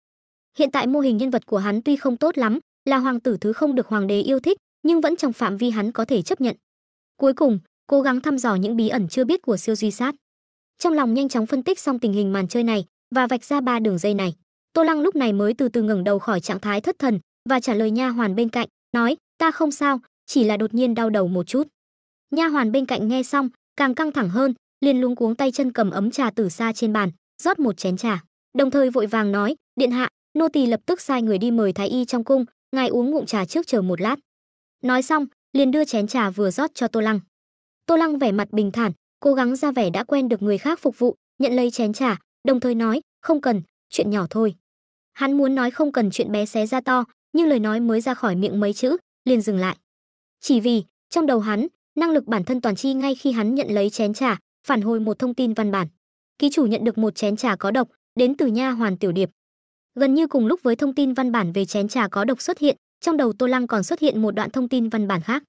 Hiện tại mô hình nhân vật của hắn tuy không tốt lắm, là hoàng tử thứ không được hoàng đế yêu thích, nhưng vẫn trong phạm vi hắn có thể chấp nhận. Cuối cùng, cố gắng thăm dò những bí ẩn chưa biết của siêu duy sát. Trong lòng nhanh chóng phân tích xong tình hình màn chơi này và vạch ra 3 đường dây này, Tô Lăng lúc này mới từ từ ngẩng đầu khỏi trạng thái thất thần và trả lời nha hoàn bên cạnh, nói: "Ta không sao, chỉ là đột nhiên đau đầu một chút." Nha hoàn bên cạnh nghe xong, càng căng thẳng hơn, liền luống cuống tay chân cầm ấm trà từ xa trên bàn, rót một chén trà, đồng thời vội vàng nói: "Điện hạ, nô tỳ lập tức sai người đi mời thái y trong cung, ngài uống ngụm trà trước chờ một lát." Nói xong, liền đưa chén trà vừa rót cho Tô Lăng. Tô Lăng vẻ mặt bình thản, cố gắng ra vẻ đã quen được người khác phục vụ, nhận lấy chén trà, đồng thời nói: "Không cần, chuyện nhỏ thôi." Hắn muốn nói không cần chuyện bé xé ra to, nhưng lời nói mới ra khỏi miệng mấy chữ, liền dừng lại. Chỉ vì, trong đầu hắn, năng lực bản thân toàn chi ngay khi hắn nhận lấy chén trà, phản hồi một thông tin văn bản. Ký chủ nhận được một chén trà có độc, đến từ nha hoàn Tiểu Điệp. Gần như cùng lúc với thông tin văn bản về chén trà có độc xuất hiện, trong đầu Tô Lăng còn xuất hiện một đoạn thông tin văn bản khác.